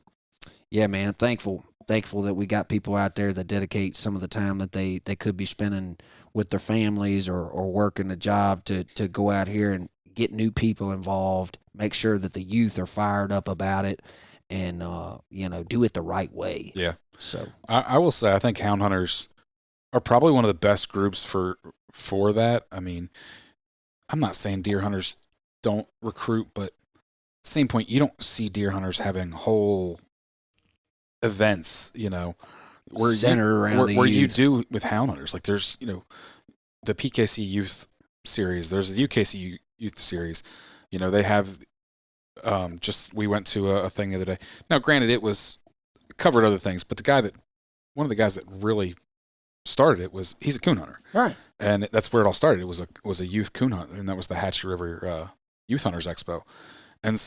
yeah, man, thankful that we got people out there that dedicate some of the time that they could be spending with their families or working a job to go out here and get new people involved, make sure that the youth are fired up about it, and do it the right way. Yeah. So I will say I think hound hunters are probably one of the best groups for that. I'm not saying deer hunters don't recruit, but at the same point, you don't see deer hunters having whole events, where Center around where you do with hound hunters. Like there's, the PKC Youth Series, there's the UKC Youth Series. They have we went to a thing the other day. Now, granted, it was covered other things, but one of the guys that really started it he's a coon hunter, right? And that's where it all started. It was a youth coon hunt, and that was the Hatchet River Youth Hunters Expo, and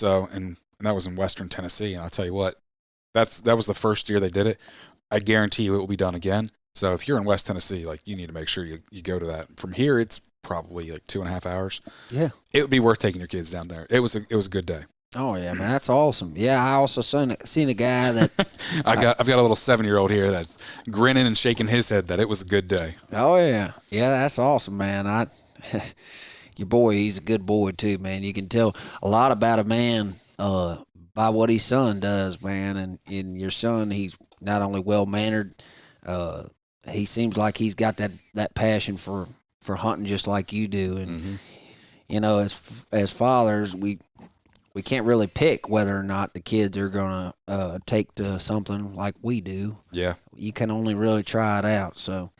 that was in Western Tennessee. And I'll tell you what, that was the first year they did it. I guarantee you it will be done again. So if you're in West Tennessee, like, you need to make sure you go to that. From here, it's probably like 2.5 hours. Yeah, it would be worth taking your kids down there. It was a good day. Oh yeah, man, that's awesome. Yeah, I also seen a guy that I've got a little 7-year-old here that's grinning and shaking his head that it was a good day. Oh yeah, that's awesome, man. Your boy, he's a good boy too, man. You can tell a lot about a man by what his son does, man. And in your son, he's not only well mannered, he seems like he's got that passion for hunting just like you do. And as fathers, we can't really pick whether or not the kids are gonna take to something like we do. Yeah, you can only really try it out. So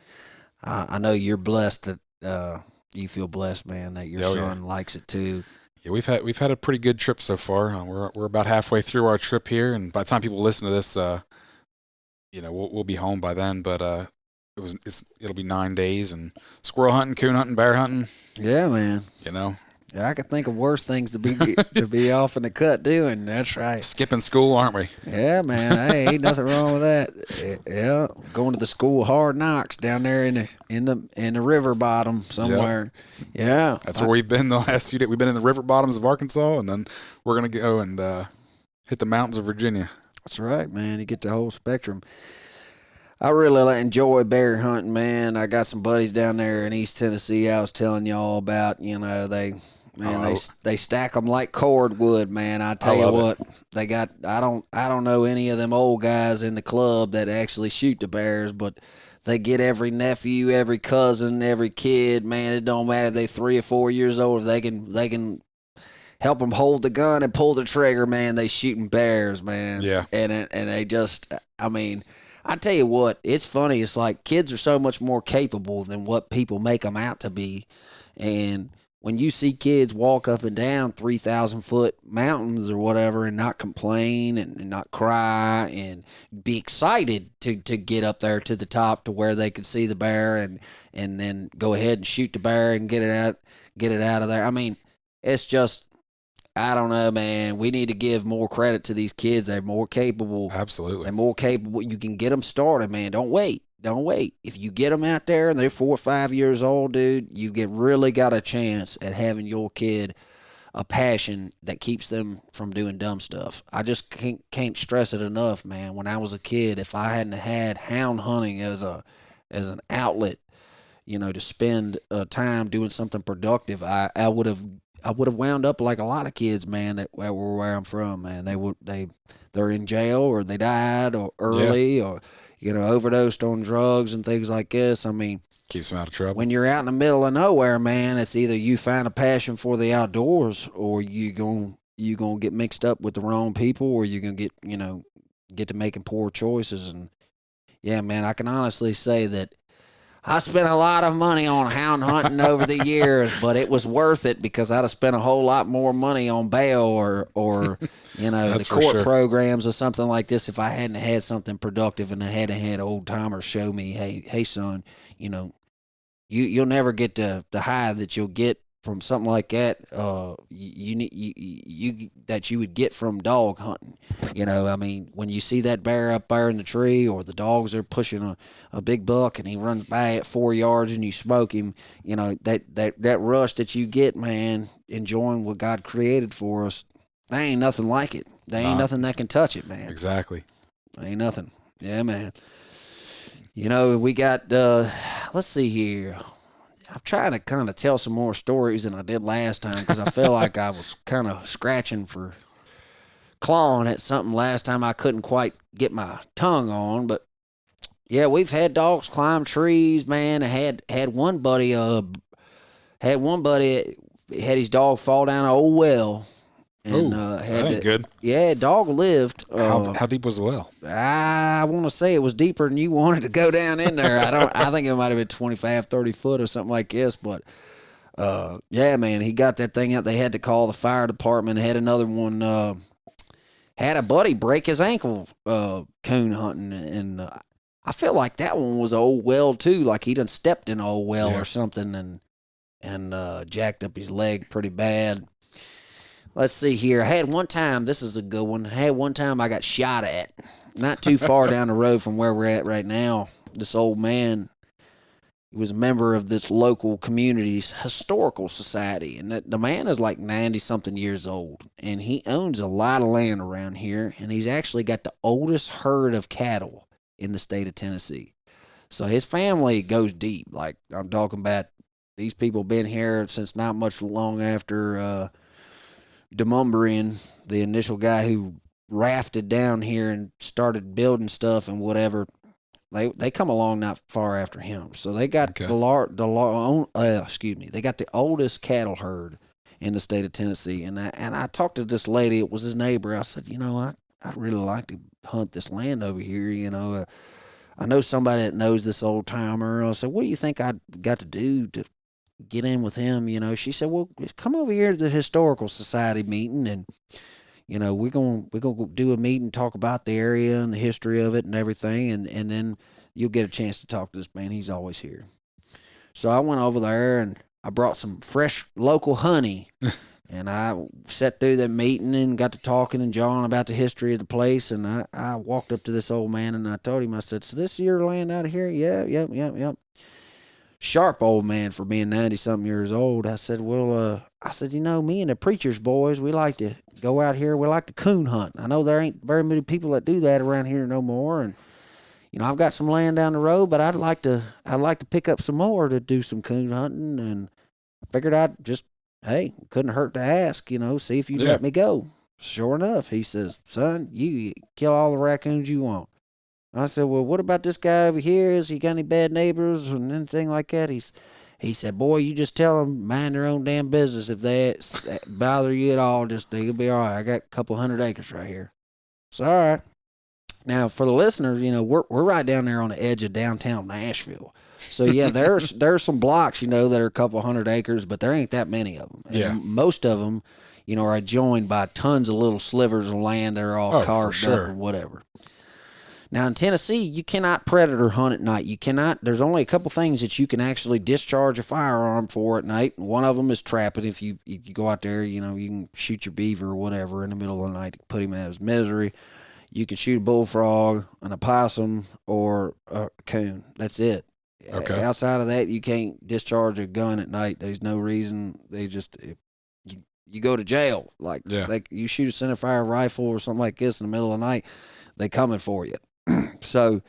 I know you're blessed that you feel blessed, man, that your son likes it too. Yeah, we've had a pretty good trip so far. We're about halfway through our trip here, and by the time people listen to this, we'll be home by then. But it'll be 9 days, and squirrel hunting, coon hunting, bear hunting. Yeah, man. Yeah, I could think of worse things to be off in the cut doing. That's right. Skipping school, aren't we? Yeah, man. Hey, ain't nothing wrong with that. Yeah, going to the school Hard Knocks down there in the river bottom somewhere. Yep. Yeah, that's where we've been the last few days. We've been in the river bottoms of Arkansas, and then we're gonna go and hit the mountains of Virginia. That's right, man. You get the whole spectrum. I really enjoy bear hunting, man. I got some buddies down there in East Tennessee I was telling y'all about. They stack them like cordwood, man. I tell you what, they got. I don't know any of them old guys in the club that actually shoot the bears, but they get every nephew, every cousin, every kid. Man, it don't matter if they 3 or 4 years old. If they can help them hold the gun and pull the trigger, man, they shooting bears, man. Yeah, and they just, I mean. I tell you what, it's funny. It's like kids are so much more capable than what people make them out to be. And when you see kids walk up and down 3,000-foot mountains or whatever and not complain and not cry and be excited to get up there to the top to where they could see the bear and then go ahead and shoot the bear and get it out of there. I mean, it's just, I don't know, man. We need to give more credit to these kids. They're more capable. Absolutely. They're more capable. You can get them started, man. Don't wait. If you get them out there and they're 4 or 5 years old, dude, you really got a chance at having your kid a passion that keeps them from doing dumb stuff. I just can't stress it enough, man. When I was a kid, if I hadn't had hound hunting as an outlet, to spend time doing something productive, I would have wound up like a lot of kids, man, that were where I'm from, man. They're in jail or they died or early or overdosed on drugs and things like this. I mean, keeps them out of trouble. When you're out in the middle of nowhere, man, it's either you find a passion for the outdoors or you gonna get mixed up with the wrong people, or you're gonna get to making poor choices. And yeah, man, I can honestly say that I spent a lot of money on hound hunting over the years, but it was worth it because I'd have spent a whole lot more money on bail or the court programs or something like this if I hadn't had something productive and I hadn't had old timers show me, hey son, you'll never get the high that you'll get from something like that. That you would get from dog hunting. I mean, when you see that bear up there in the tree, or the dogs are pushing a big buck and he runs by at 4 yards and you smoke him, that rush that you get, man, enjoying what God created for us, there ain't nothing like it. There ain't nothing that can touch it, man. Exactly. Ain't nothing. Yeah, man. We got, let's see here. I'm trying to kind of tell some more stories than I did last time because I feel like I was kind of clawing at something last time I couldn't quite get my tongue on. But yeah, we've had dogs climb trees, man. I had one buddy had his dog fall down an old well. And that ain't good. Yeah, dog lived. How deep was the well? I want to say it was deeper than you wanted to go down in there. I think it might have been 25, 30 foot or something like this. But yeah, man, he got that thing out. They had to call the fire department. Had another one. Had a buddy break his ankle coon hunting, and I feel like that one was an old well too. Like he done stepped in an old well or something, and jacked up his leg pretty bad. Let's see here. I had one time, this is a good one. I had one time I got shot at, not too far down the road from where we're at right now. This old man, he was a member of this local community's historical society. And the man is like 90-something years old. And he owns a lot of land around here. And he's actually got the oldest herd of cattle in the state of Tennessee. So his family goes deep. Like I'm talking about, these people been here since not much long after Demumbrian, the initial guy who rafted down here and started building stuff and whatever. They come along not far after him, so they got they got the oldest cattle herd in the state of Tennessee. And I talked to this lady. It was his neighbor. I said, I really like to hunt this land over here. I know somebody that knows this old timer. I said, what do you think I got to do to get in with him? She said, well, come over here to the historical society meeting, and we're gonna do a meeting, talk about the area and the history of it and everything, and then you'll get a chance to talk to this man. He's always here. So I went over there and I brought some fresh local honey, and I sat through that meeting and got to talking and jawing about the history of the place. And I walked up to this old man and I told him, I said, so this is your land out of here? Yeah, yep. Sharp old man for being 90-something years old. I said, well, me and the preacher's boys, we like to go out here. We like to coon hunt. I know there ain't very many people that do that around here no more. And, I've got some land down the road, but I'd like to pick up some more to do some coon hunting. And I figured couldn't hurt to ask, see if you'd let me go. Sure enough, he says, son, you kill all the raccoons you want. I said, well, what about this guy over here? Has he got any bad neighbors and anything like that? He said, boy, you just tell them mind their own damn business. If they bother you at all, they'll be all right. I got a couple 100 acres right here. So, all right. Now, for the listeners, we're right down there on the edge of downtown Nashville. So, yeah, there's some blocks, that are a couple 100 acres, but there ain't that many of them. And most of them, are adjoined by tons of little slivers of land that are all carved up or whatever. Now, in Tennessee, you cannot predator hunt at night. There's only a couple things that you can actually discharge a firearm for at night. One of them is trapping. If you go out there, you can shoot your beaver or whatever in the middle of the night to put him out of his misery. You can shoot a bullfrog, an opossum, or a coon. That's it. Okay. Outside of that, you can't discharge a gun at night. There's no reason. You go to jail. You shoot a centerfire rifle or something like this in the middle of the night, they coming for you. So,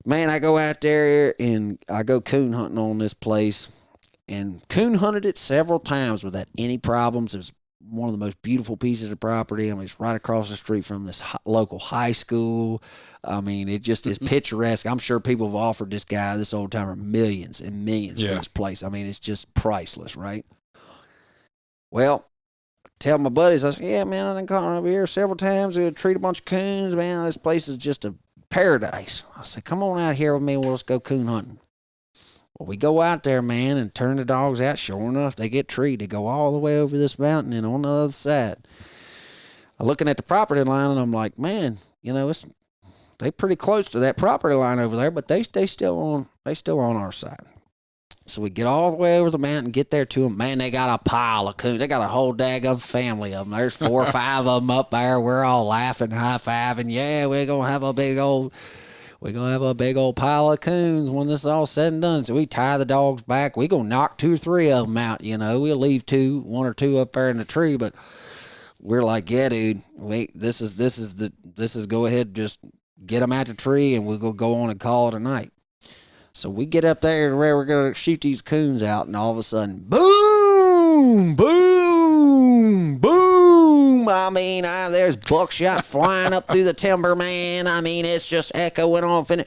man, I go out there and I go coon hunting on this place, and coon hunted it several times without any problems. It was one of the most beautiful pieces of property. I mean, it's right across the street from this local high school. I mean, it just is picturesque. I'm sure people have offered this old timer millions and millions for this place. I mean, it's just priceless, right? Well, tell my buddies, I said, yeah, man, I've been calling over here several times to treat a bunch of coons. Man, this place is just a paradise. I said, come on out here with me. Let's go coon hunting. Well, we go out there, man, and turn the dogs out. Sure enough, they get treed. They go all the way over this mountain and on the other side. I'm looking at the property line, and I'm like, man, they pretty close to that property line over there, but they still on our side. So we get all the way over the mountain, get there to them. Man, they got a pile of coons. They got a whole daggum family of them. There's 4 or 5 of them up there. We're all laughing, high-fiving. Yeah, we're going to have a big old pile of coons when this is all said and done. So we tie the dogs back. We're going to knock 2 or 3 of them out, We'll leave 1 or 2 up there in the tree, but we're like, yeah, dude, this is go ahead, just get them out the tree, and we'll go on and call it a night. So we get up there where we're going to shoot these coons out, and all of a sudden, boom, boom, boom, boom. I mean, there's buckshot flying up through the timber, man. I mean, it's just echoing off. And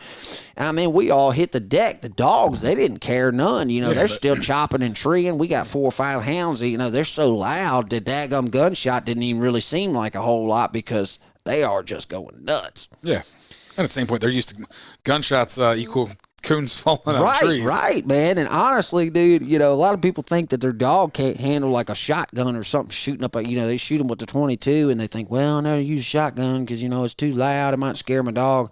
I mean, we all hit the deck. The dogs, they didn't care none. They're still chopping and treeing. We got 4 or 5 hounds. They're so loud. The daggum gunshot didn't even really seem like a whole lot because they are just going nuts. Yeah. And at the same point, they're used to gunshots equal coons falling out of trees. Right, man. And honestly, dude, a lot of people think that their dog can't handle like a shotgun or something shooting up. They shoot them with the 22 and they think, well, I never use a shotgun because, it's too loud. It might scare my dog.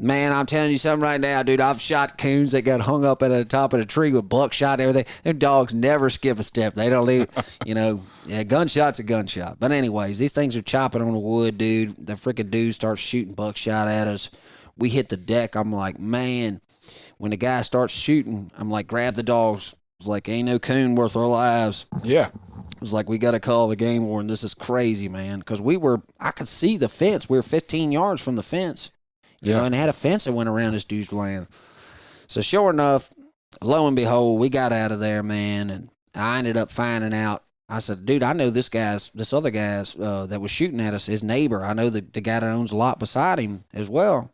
Man, I'm telling you something right now, dude. I've shot coons that got hung up at the top of the tree with buckshot and everything. Their dogs never skip a step. They don't leave, gunshot's a gunshot. But anyways, these things are chopping on the wood, dude. The freaking dude starts shooting buckshot at us. We hit the deck. I'm like, man, when the guy starts shooting, I'm like, grab the dogs. It's like, ain't no coon worth our lives. Yeah. It's like, we got to call the game warden. This is crazy, man. Because I could see the fence. We were 15 yards from the fence. And they had a fence that went around this dude's land. So sure enough, lo and behold, we got out of there, man. And I ended up finding out. I said, dude, I know this other guy's that was shooting at us, his neighbor. I know the guy that owns a lot beside him as well.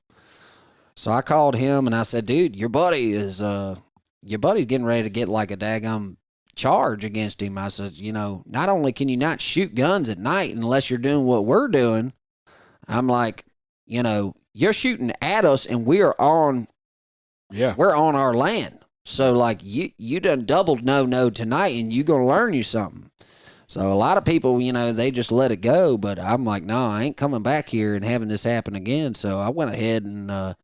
So I called him and I said, dude, your buddy's getting ready to get like a daggum charge against him. I said, not only can you not shoot guns at night unless you're doing what we're doing, I'm like, you're shooting at us and we're on our land. So like you done doubled no tonight and you gonna learn you something. So a lot of people, they just let it go, but I'm like, no, I ain't coming back here and having this happen again. So I went ahead and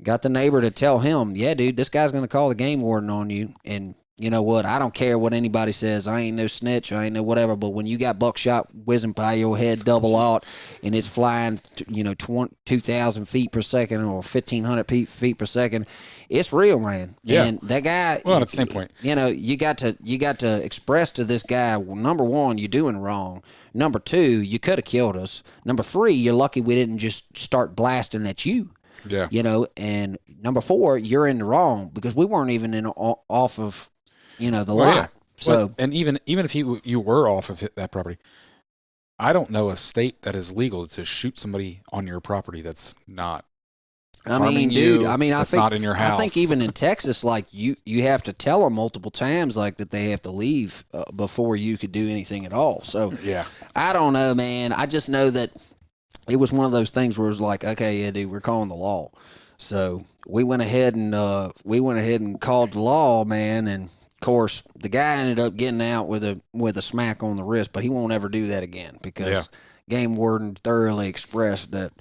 got the neighbor to tell him, yeah, dude, this guy's gonna call the game warden on you. And you know what? I don't care what anybody says. I ain't no snitch. I ain't no whatever. But when you got buckshot whizzing by your head double out and it's flying, 2,000 feet per second or 1,500 feet per second, it's real, man. Yeah. And that guy. Well, at the same point, you got to express to this guy. Well, number one, you're doing wrong. Number two, you could have killed us. Number three, you're lucky we didn't just start blasting at you. Yeah. And number four, you're in the wrong because we weren't even off of. The lot. Yeah. So, well, and even if you were off of that property, I don't know a state that is legal to shoot somebody on your property that's not. I mean, dude. I think not in your house. I think even in Texas, like you have to tell them multiple times, like that they have to leave before you could do anything at all. So yeah, I don't know, man. I just know that it was one of those things where it was like, okay, yeah, dude, we're calling the law. So we went ahead and called the law, man, and. Of course, the guy ended up getting out with a smack on the wrist, but he won't ever do that again because game warden thoroughly expressed that,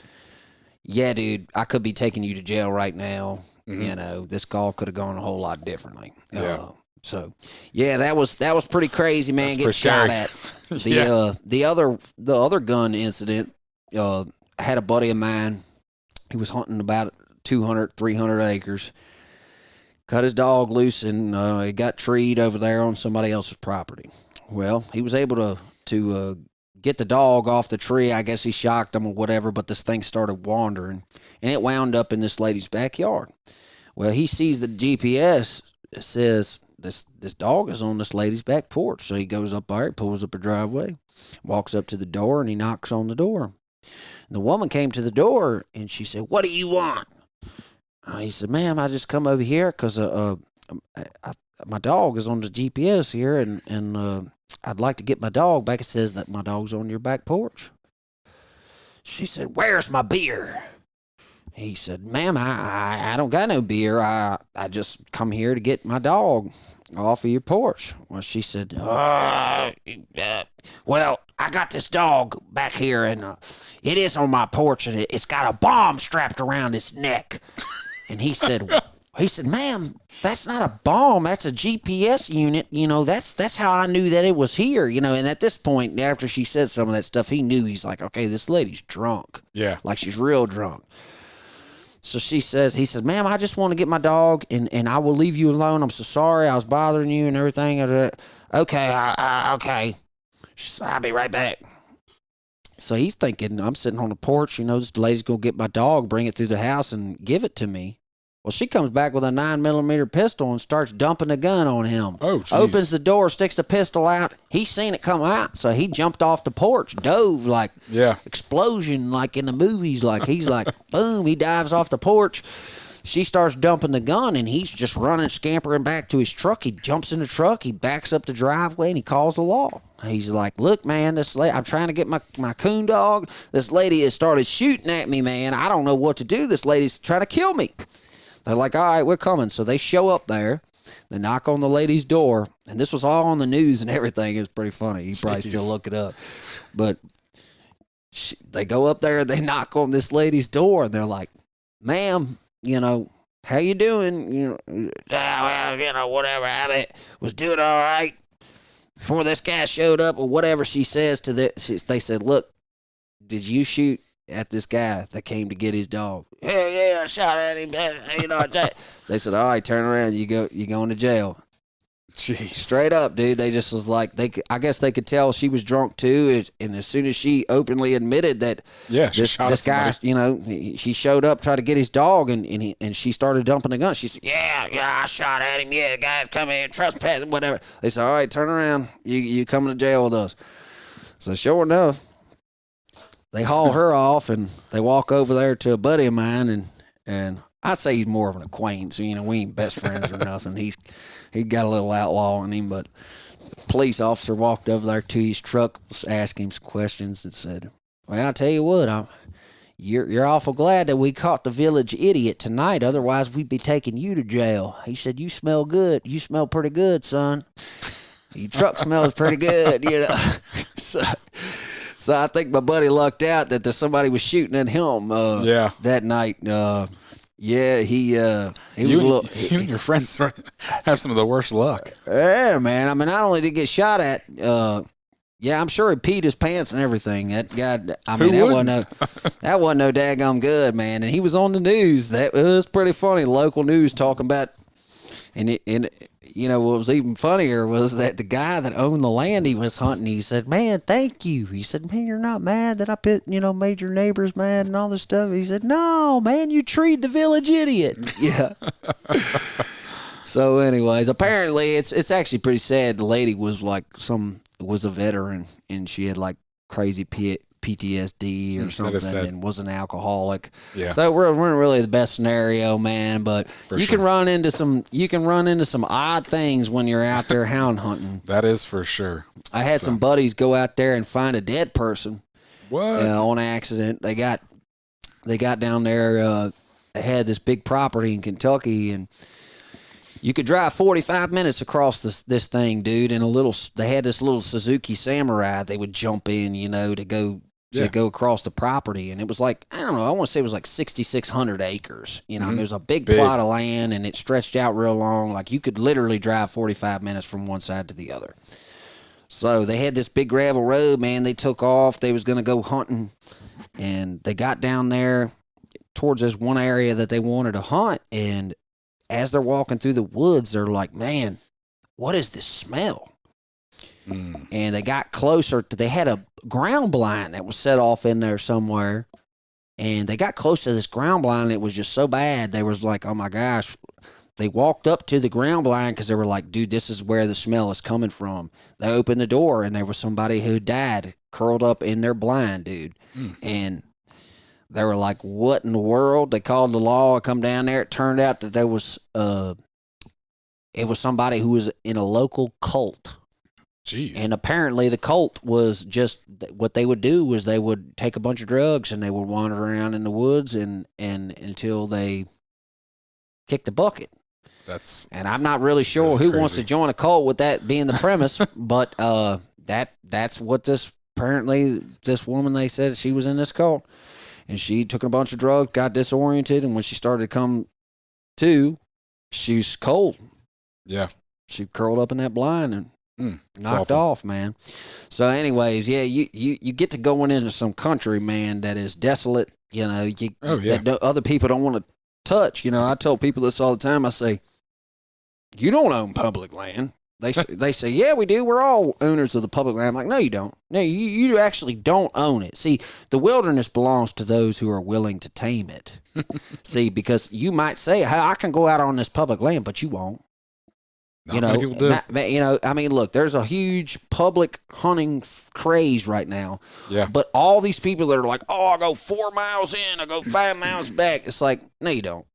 yeah, dude, I could be taking you to jail right now. Mm-hmm. This call could have gone a whole lot differently. Yeah. So, yeah, that was pretty crazy, man. Getting shot at. The other gun incident. I had a buddy of mine. He was hunting about 200, 300 acres. Cut his dog loose and he got treed over there on somebody else's property. Well, he was able to get the dog off the tree. I guess he shocked him or whatever, but this thing started wandering, and it wound up in this lady's backyard. Well, he sees the GPS. It says this dog is on this lady's back porch. So he goes up there, pulls up a driveway, walks up to the door, and he knocks on the door. The woman came to the door, and she said, "What do you want?" He said, "Ma'am, I just come over here because my dog is on the GPS here, and I'd like to get my dog back. It says that my dog's on your back porch." She said, "Where's my beer?" He said, "Ma'am, I don't got no beer. I just come here to get my dog off of your porch." Well, she said, well, I got this dog back here, and it is on my porch, and it's got a bomb strapped around its neck." And he said, "Ma'am, that's not a bomb. That's a GPS unit. That's how I knew that it was here. And at this point, after she said some of that stuff, he knew. He's like, okay, this lady's drunk. Yeah. Like she's real drunk. So he says, "Ma'am, I just want to get my dog and I will leave you alone. I'm so sorry. I was bothering you and everything." Okay. Okay. She said, "I'll be right back." So he's thinking, I'm sitting on the porch, this lady's going to get my dog, bring it through the house, and give it to me. Well, she comes back with a 9mm pistol and starts dumping the gun on him. Oh, geez. Opens the door, sticks the pistol out. He seen it come out, so he jumped off the porch, dove like explosion, like in the movies. Like he's like, boom, he dives off the porch. She starts dumping the gun, and he's just running, scampering back to his truck. He jumps in the truck, he backs up the driveway, and he calls the law. He's like, look, man, I'm trying to get my coon dog. This lady has started shooting at me, man. I don't know what to do. This lady's trying to kill me. They're like, all right, we're coming. So they show up there. They knock on the lady's door, and this was all on the news and everything. It's pretty funny. You probably still look it up. But they go up there, they knock on this lady's door, and they're like, ma'am, how you doing? Well, whatever. I was doing all right before this guy showed up, or whatever she says to they said, look, did you shoot at this guy that came to get his dog? Yeah, I shot at him. They said, all right, turn around. You going to jail. Jeez. Straight up, dude. They just was like, I guess they could tell she was drunk too. And as soon as she openly admitted that this guy, she showed up, tried to get his dog, and she started dumping the gun. She said, yeah, I shot at him. Yeah, the guy come in, trespassing, whatever. They said, all right, turn around. You coming to jail with us. So sure enough, they haul her off, and they walk over there to a buddy of mine, and I'd say he's more of an acquaintance. We ain't best friends or nothing. He got a little outlaw in him, but the police officer walked over there to his truck, was asking him some questions, and said, well, I'll tell you what, you're awful glad that we caught the village idiot tonight. Otherwise, we'd be taking you to jail. He said, you smell good. You smell pretty good, son. Your truck smells pretty good, So I think my buddy lucked out that somebody was shooting at him that night. He was you and your friends have some of the worst luck. Yeah, man. I mean, not only did he get shot at, I'm sure he peed his pants and everything. That guy, that wasn't no daggum good, man. And he was on the news. That was pretty funny. Local news talking about, what was even funnier was that the guy that owned the land he was hunting, he said, man, thank you. He said, man, you're not mad that I made your neighbors mad and all this stuff. He said, no, man, you treated the village idiot. Yeah. So anyways, apparently it's actually pretty sad. The lady was was a veteran, and she had like crazy PTSD or something, and was an alcoholic. Yeah. So we're really the best scenario, man. But you can run into some odd things when you're out there hound hunting. That is for sure. I had some buddies go out there and find a dead person. What? On accident. They got down there. They had this big property in Kentucky, and you could drive 45 minutes across this thing, dude. And they had this little Suzuki Samurai. They would jump in, to go across the property, and it was like, I don't know, I want to say it was like 6,600 acres. Mm-hmm. There was a big plot of land, and it stretched out real long. Like you could literally drive 45 minutes from one side to the other. So they had this big gravel road, man. They took off. They was going to go hunting, and they got down there towards this one area that they wanted to hunt, and as they're walking through the woods, they're like, man, what is this smell? And they got closer they had a ground blind that was set off in there somewhere. And they got close to this ground blind. It was just so bad. They was like, oh my gosh. They walked up to the ground blind because they were like, dude, this is where the smell is coming from. They opened the door, and there was somebody who died curled up in their blind, dude. And they were like, what in the world? They called the law. I come down there. It turned out that there was it was somebody who was in a local cult. Jeez. And apparently the cult was just, what they would do was they would take a bunch of drugs, and they would wander around in the woods and until they kicked the bucket. And I'm not really sure who wants to join a cult with that being the premise, but that's what apparently this woman, they said she was in this cult, and she took a bunch of drugs, got disoriented, and when she started to come to, she was cold. Yeah. She curled up in that blind and knocked off, man. So anyways, yeah, you get to going into some country, man, that is desolate, that other people don't want to touch. I tell people this all the time. I say, you don't own public land. They say, yeah, we do. We're all owners of the public land. I'm like, no, you don't. No, you actually don't own it. See, the wilderness belongs to those who are willing to tame it. See, because you might say, hey, I can go out on this public land, but you won't. Not many people do. I mean, look, there's a huge public hunting craze right now. Yeah. But all these people that are like, oh, I go 4 miles in, I go 5 miles back. It's like, no, you don't.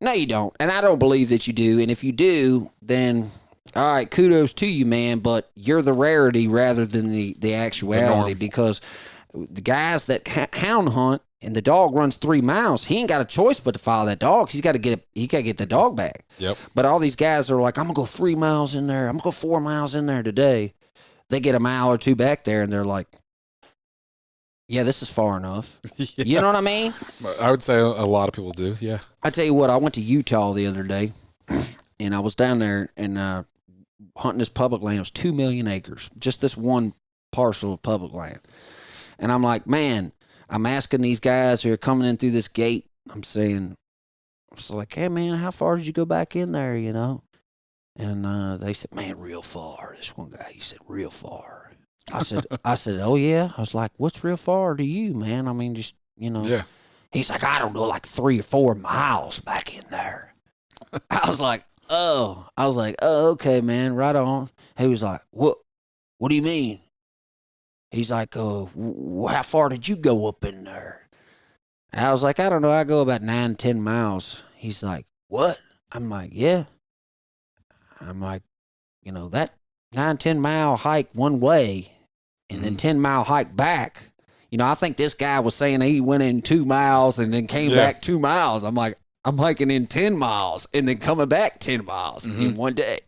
No, you don't. And I don't believe that you do. And if you do, then all right, kudos to you, man, but you're the rarity rather than the actuality, because the guys that hound hunt and the dog runs 3 miles, he ain't got a choice but to follow that dog. He got to get the dog back. Yep. But all these guys are like, I'm gonna go 3 miles in there. I'm gonna go 4 miles in there today. They get a mile or two back there, and they're like, yeah, this is far enough. Yeah. You know what I mean? I would say a lot of people do. Yeah. I tell you what, I went to Utah the other day, and I was down there and hunting this public land. It was 2 million acres, just this one parcel of public land. And I'm like, man, I'm asking these guys who are coming in through this gate, I'm saying, it's like, hey, man, how far did you go back in there, you know? And they said, man, real far. This one guy, he said, real far. I said, oh, yeah? I was like, what's real far to you, man? I mean, just, you know. Yeah. He's like, I don't know, like 3 or 4 miles back in there. I was like, oh, okay, man, right on. He was like, what do you mean? He's like, how far did you go up in there? I was like, I don't know, I go about 9, 10 miles. He's like, what? I'm like, yeah. I'm like, you know, that 9, 10 mile hike one way and then 10 mile hike back. You know, I think this guy was saying he went in 2 miles and then came back 2 miles. I'm like, I'm hiking in 10 miles and then coming back 10 miles in one day.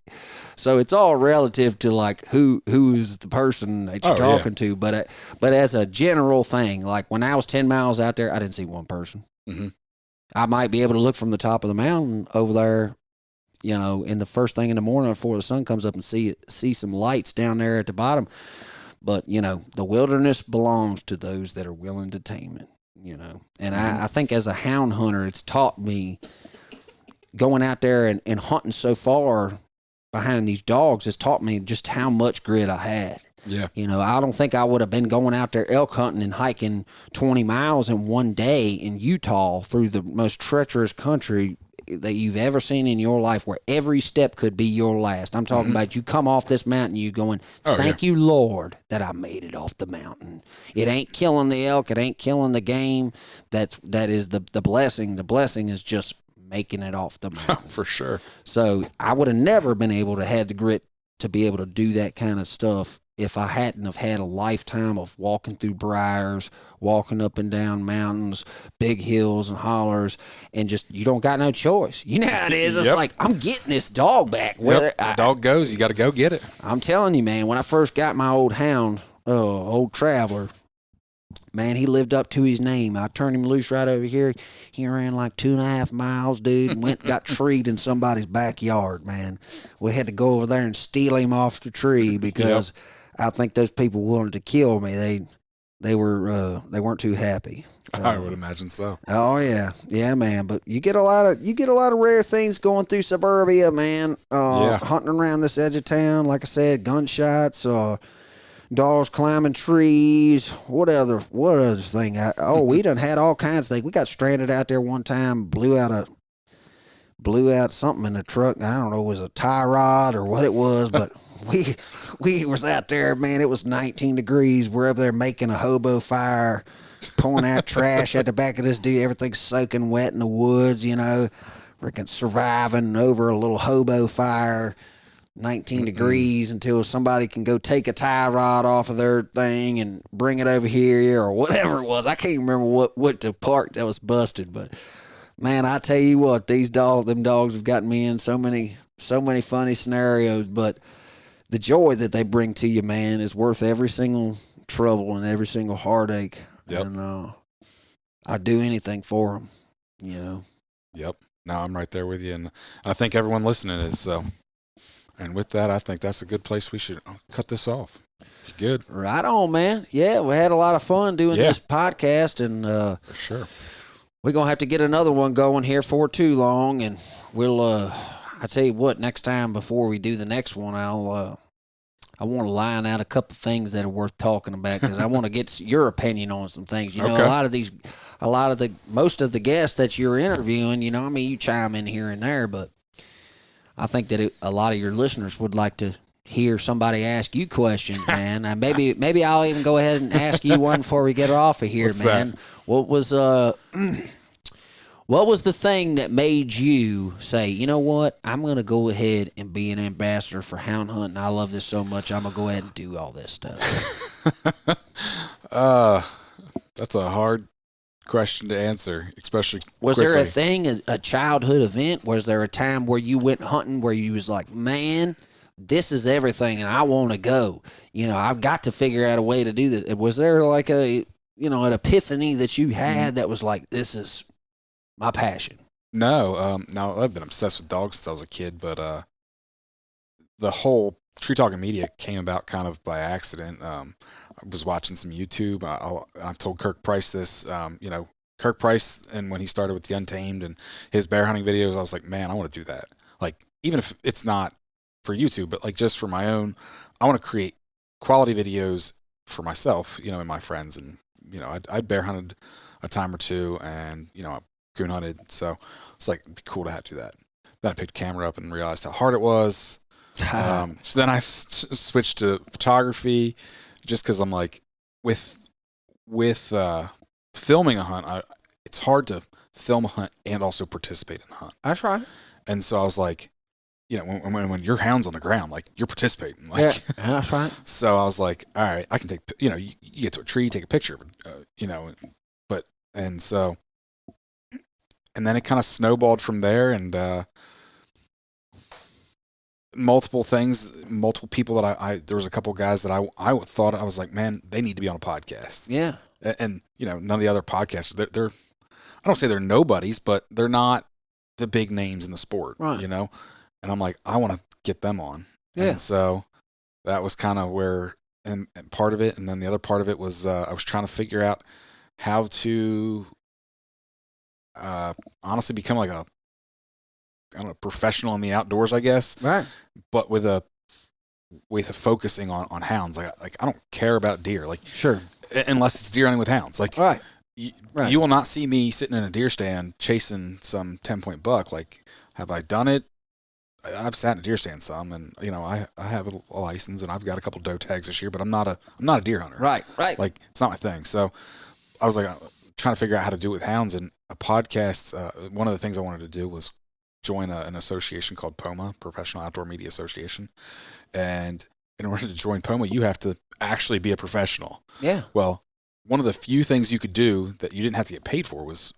So it's all relative to like who is the person that you're talking to. But as a general thing, like when I was 10 miles out there, I didn't see one person. Mm-hmm. I might be able to look from the top of the mountain over there, you know, in the first thing in the morning before the sun comes up and see some lights down there at the bottom. But, you know, the wilderness belongs to those that are willing to tame it, you know. And I think as a hound hunter, it's taught me going out there and hunting so far behind these dogs has taught me just how much grit I had. Yeah. You know, I don't think I would have been going out there elk hunting and hiking 20 miles in one day in Utah through the most treacherous country that you've ever seen in your life, where every step could be your last. I'm talking about you come off this mountain, you going, thank you, Lord, that I made it off the mountain. It ain't killing the elk. It ain't killing the game. That is the blessing. The blessing is just making it off the mountain. For sure. So I would have never been able to have the grit to be able to do that kind of stuff if I hadn't have had a lifetime of walking through briars, walking up and down mountains, big hills and hollers, and just, you don't got no choice. You know how it is. It's like, I'm getting this dog back. Where the dog goes, you got to go get it. I'm telling you, man, when I first got my old hound, old Traveler, man, he lived up to his name. I turned him loose right over here. He ran like 2.5 miles, dude, and got treed in somebody's backyard, man. We had to go over there and steal him off the tree because I think those people wanted to kill me. They weren't too happy. I would imagine so. Oh yeah, man. But you get a lot of rare things going through suburbia, man. Hunting around this edge of town, like I said, gunshots, dogs climbing trees. What other thing? We done had all kinds of things. We got stranded out there one time. Blew out something in the truck. I don't know, it was a tie rod or what it was, but we was out there, man. It was 19 degrees. We're up there making a hobo fire, pouring out trash at the back of this dude. Everything's soaking wet in the woods, you know, freaking surviving over a little hobo fire. 19 degrees until somebody can go take a tie rod off of their thing and bring it over here or whatever it was. I can't remember what the park that was busted, but man, I tell you what, them dogs have gotten me in so many funny scenarios, but the joy that they bring to you, man, is worth every single trouble and every single heartache. Yep. And I'd do anything for them, you know. Yep. No, I'm right there with you, and I think everyone listening is so. And with that, I think that's a good place we should cut this off. Good. Right on, man. Yeah, we had a lot of fun doing this podcast, and for sure. We're going to have to get another one going here for too long, and we'll I tell you what, next time before we do the next one, I want to line out a couple things that are worth talking about because I want to get your opinion on some things. You know, most of the guests that you're interviewing, you know, I mean, you chime in here and there, but I think that a lot of your listeners would like to hear somebody ask you questions, man. And maybe I'll even go ahead and ask you one before we get off of here, man. That? What was the thing that made you say, you know what, I'm going to go ahead and be an ambassador for Hound Hunting. I love this so much. I'm going to go ahead and do all this stuff. That's a hard question to answer, especially Was quickly. there a thing, a childhood event? Was there a time where you went hunting where you was like, man, this is everything and I want to go? You know, I've got to figure out a way to do this. Was there like an epiphany that you had that was like, this is my passion? No, I've been obsessed with dogs since I was a kid, but the whole Tree Talking Media came about kind of by accident. I was watching some YouTube. I told Kirk Price this, Kirk Price, and when he started with the Untamed and his bear hunting videos, I was like, man, I want to do that. Like, even if it's not for YouTube, but like just for my own, I want to create quality videos for myself, and my friends. And, I'd bear hunted a time or two and, I coon hunted. So it's like, it'd be cool to do that. Then I picked the camera up and realized how hard it was. So then I switched to photography just because I'm like, with filming a hunt, it's hard to film a hunt and also participate in a hunt. That's right. And so I was like, when your hound's on the ground, like you're participating. Like, yeah, that's right. So I was like, all right, I can take, you get to a tree, take a picture of it, and then it kind of snowballed from there, and multiple people that there was a couple guys that I thought, I was like, man, they need to be on a podcast. Yeah. And none of the other podcasters, they're I don't say they're nobodies, but they're not the big names in the sport, right. And I'm like, I want to get them on. Yeah. And so that was kind of where, and part of it, and then the other part of it was I was trying to figure out how to honestly become like a professional in the outdoors, I guess. Right. But with a focusing on hounds. Like I don't care about deer. Like, sure. Unless it's deer hunting with hounds. Like, right. You will not see me sitting in a deer stand chasing some 10-point buck. Like, have I done it? I've sat in a deer stand some, and I have a license, and I've got a couple doe tags this year, but I'm not a deer hunter. Right. Like, it's not my thing. So I was like trying to figure out how to do it with hounds, and a podcast. One of the things I wanted to do was join an association called POMA, Professional Outdoor Media Association, and in order to join POMA, you have to actually be a professional. Yeah. Well, one of the few things you could do that you didn't have to get paid for was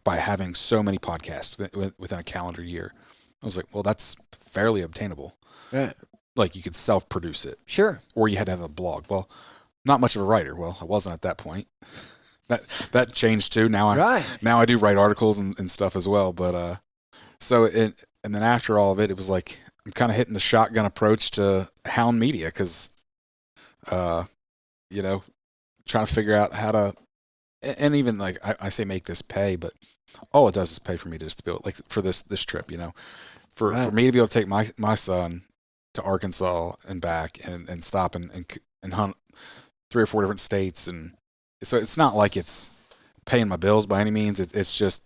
by having so many podcasts within a calendar year. I was like, well, that's fairly obtainable. Yeah. Like, you could self-produce it. Sure. Or you had to have a blog. Well, not much of a writer. Well, I wasn't at that point. That changed too. Now I do write articles and stuff as well. But and then after all of it, it was like I'm kind of hitting the shotgun approach to Hound Media because, trying to figure out how to, and even like I say make this pay, but all it does is pay for me just to be able, like, for this trip, for me to be able to take my son to Arkansas and back and stop and hunt 3 or 4 different states. And so it's not like it's paying my bills by any means. It's just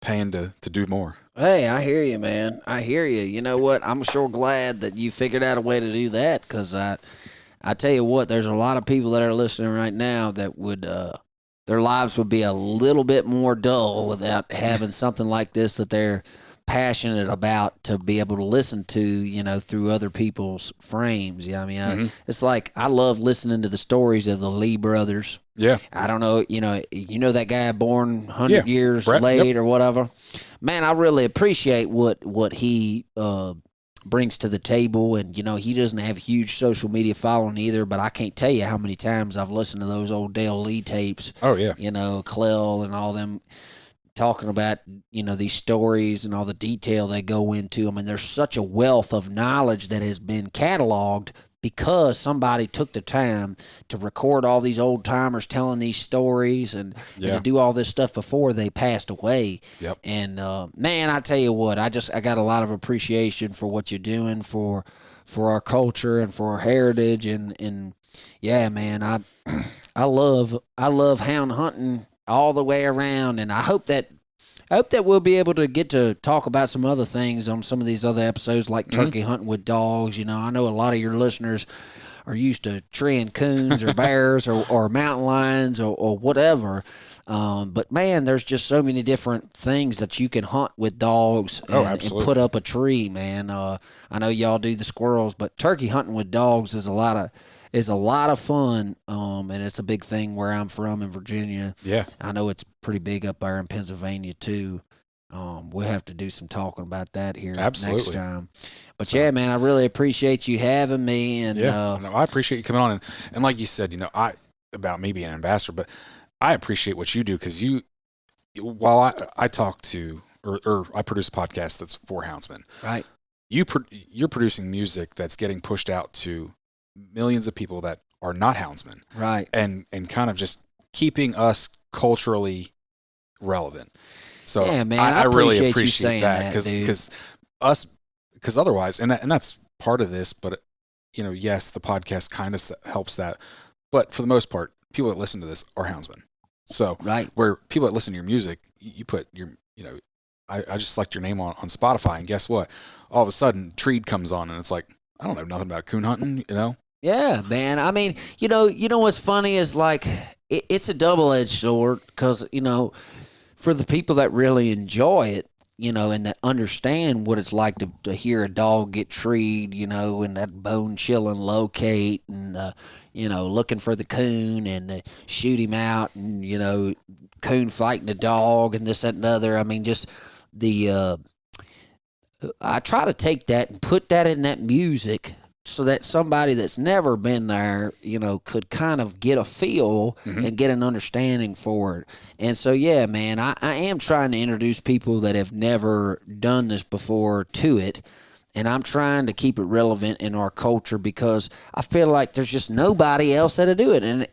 paying to do more. Hey, I hear you, man. I hear you. You know what? I'm sure glad that you figured out a way to do that, because I tell you what, there's a lot of people that are listening right now that would their lives would be a little bit more dull without having something like this that they're passionate about to be able to listen to, through other people's frames. Yeah, I mean, it's like I love listening to the stories of the Lee brothers. Yeah. I don't know, that guy born 100 years Brett, late or whatever. Man, I really appreciate what he brings to the table, and he doesn't have a huge social media following either, but I can't tell you how many times I've listened to those old Dale Lee tapes. Oh yeah. Clell and all them talking about these stories and all the detail they go into. I mean, there's such a wealth of knowledge that has been cataloged because somebody took the time to record all these old timers telling these stories and to do all this stuff before they passed away. Yep. And man, I tell you what, I got a lot of appreciation for what you're doing for our culture and for our heritage. And yeah, man, I love hound hunting all the way around, and I hope that we'll be able to get to talk about some other things on some of these other episodes, like turkey hunting with dogs. You know, I know a lot of your listeners are used to treeing coons or bears or mountain lions or whatever. But man, there's just so many different things that you can hunt with dogs and put up a tree, man. I know y'all do the squirrels, but turkey hunting with dogs is a lot of fun, and it's a big thing where I'm from in Virginia. Yeah. I know it's pretty big up there in Pennsylvania, too. We'll have to do some talking about that here next time. But, yeah, man, I really appreciate you having me. And I appreciate you coming on. And like you said, about me being an ambassador, but I appreciate what you do because while I talk to or I produce a podcast that's for Houndsman. Right. You're producing music that's getting pushed out to millions of people that are not houndsmen, right? And kind of just keeping us culturally relevant. So yeah, man, I really appreciate you saying that because otherwise, and that's part of this. But yes, the podcast kind of helps that, but for the most part, people that listen to this are houndsmen. So right, where people that listen to your music, you put your I just select your name on Spotify, and guess what? All of a sudden, Treed comes on, and it's like, I don't know nothing about coon hunting, Yeah, man. I mean, you know what's funny is like it's a double-edged sword because for the people that really enjoy it, and that understand what it's like to hear a dog get treed, and that bone-chilling locate, and looking for the coon and shoot him out, and coon fighting the dog and this, that, and other. I mean, just the I try to take that and put that in that music so that somebody that's never been there, could kind of get a feel and get an understanding for it. And so, yeah, man, I am trying to introduce people that have never done this before to it. And I'm trying to keep it relevant in our culture because I feel like there's just nobody else that'll do it. And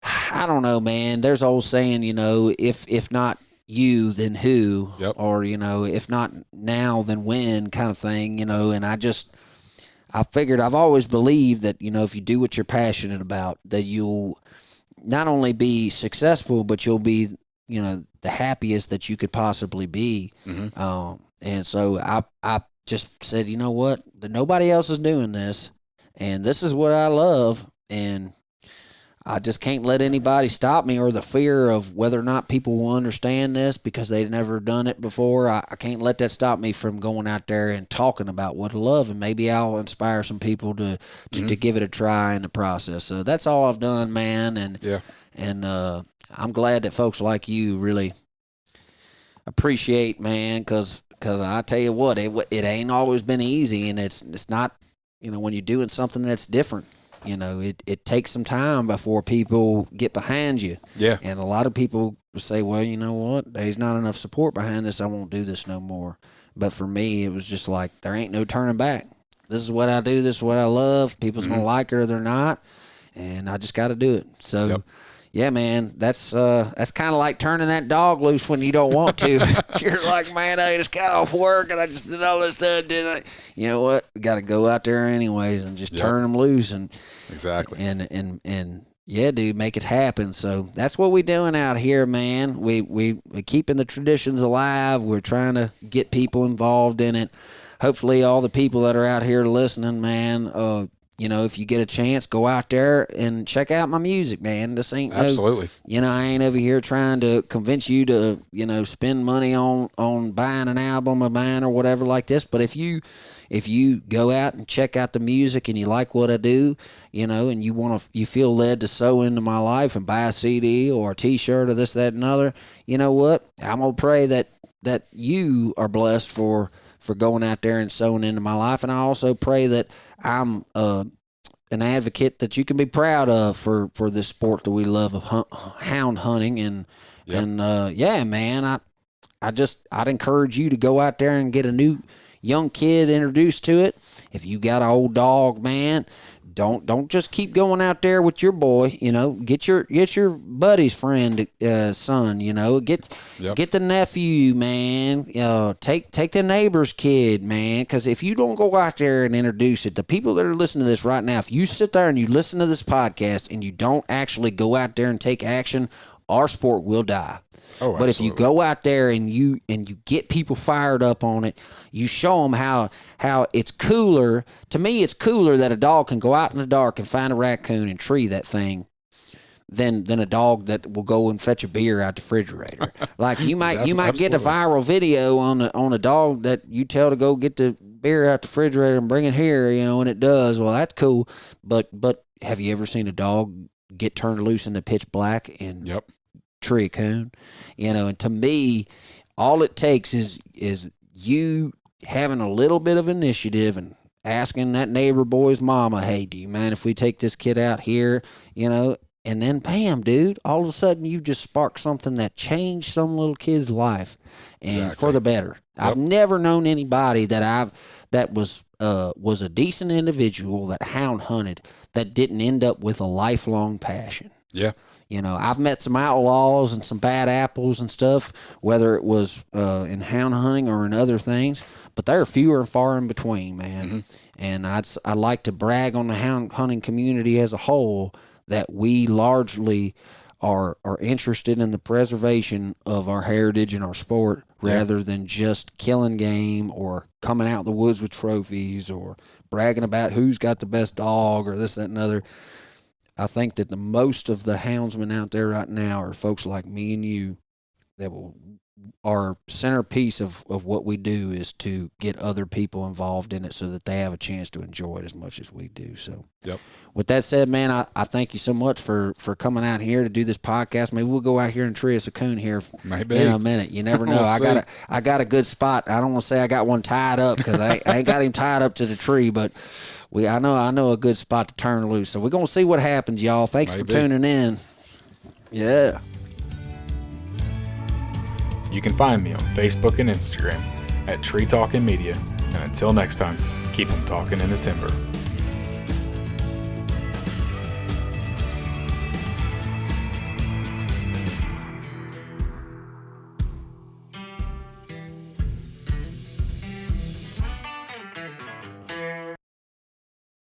I don't know, man. There's old saying, if not you, then who? Yep. Or, if not now, then when kind of thing, and I figured I've always believed that, if you do what you're passionate about, that you'll not only be successful, but you'll be, the happiest that you could possibly be. And so I just said, you know what? Nobody else is doing this, and this is what I love, and I just can't let anybody stop me, or the fear of whether or not people will understand this because they've never done it before. I can't let that stop me from going out there and talking about what I love, and maybe I'll inspire some people to give it a try in the process. So that's all I've done, man. And I'm glad that folks like you really appreciate, man, because I tell you what, it ain't always been easy, and it's not, when you're doing something that's different. It takes some time before people get behind you. Yeah. And a lot of people say, well, you know what? There's not enough support behind this. I won't do this no more. But for me, it was just like, there ain't no turning back. This is what I do. This is what I love. People's going to like it or they're not. And I just got to do it. So, yeah, man, that's kind of like turning that dog loose when you don't want to. You're like, man, I just got off work and I just did all this stuff, didn't I? You know what? We got to go out there anyways and just turn them loose and exactly. And yeah, dude, make it happen. So that's what we doing out here, man. We keeping the traditions alive. We're trying to get people involved in it. Hopefully, all the people that are out here listening, man. If you get a chance, go out there and check out my music, man. This ain't absolutely. I ain't over here trying to convince you to, spend money on buying an album of mine or whatever like this. But if you go out and check out the music and you like what I do, and you feel led to sow into my life and buy a CD or a T-shirt or this, that, and other, you know what? I'm gonna pray that you are blessed for going out there and sowing into my life. And I also pray that I'm an advocate that you can be proud of for this sport that we love of hound hunting. And yeah, man, I'd encourage you to go out there and get a new young kid introduced to it, if you got an old dog, man, don't just keep going out there with your boy. You know, get your buddy's friend, son. You know, get the nephew, man. Take the neighbor's kid, man. Because if you don't go out there and introduce it, the people that are listening to this right now, if you sit there and you listen to this podcast and you don't actually go out there and take action, our sport will die. Oh, but if you go out there and you get people fired up on it, you show them how it's cooler. To me, it's cooler that a dog can go out in the dark and find a raccoon and tree that thing than a dog that will go and fetch a beer out the refrigerator. Like you might get a viral video on a dog that you tell to go get the beer out the refrigerator and bring it here, you know, and it does. Well, that's cool. But have you ever seen a dog get turned loose in the pitch black and tree a coon? You know, and to me, all it takes is you having a little bit of initiative and asking that neighbor boy's mama, hey, do you mind if we take this kid out here? You know, and then bam, dude, all of a sudden you just sparked something that changed some little kid's life and for the better. I've never known anybody that was a decent individual that hound hunted that didn't end up with a lifelong passion. Yeah. You know, I've met some outlaws and some bad apples and stuff, whether it was in hound hunting or in other things, but they're fewer and far in between, man. Mm-hmm. And I'd like to brag on the hound hunting community as a whole that we largely are interested in the preservation of our heritage and our sport rather than just killing game or coming out the woods with trophies or bragging about who's got the best dog or this, that, and other. I think that the most of the houndsmen out there right now are folks like me and you that our centerpiece of what we do is to get other people involved in it so that they have a chance to enjoy it as much as we do. So with that said, man, I thank you so much for coming out here to do this podcast. Maybe we'll go out here and tree us a coon here in a minute. You never know. I got a good spot. I don't want to say I got one tied up because I ain't got him tied up to the tree, but I know a good spot to turn loose. So we're going to see what happens, y'all. Thanks for tuning in. Yeah. You can find me on Facebook and Instagram at Tree Talking Media. And until next time, keep them talking in the timber.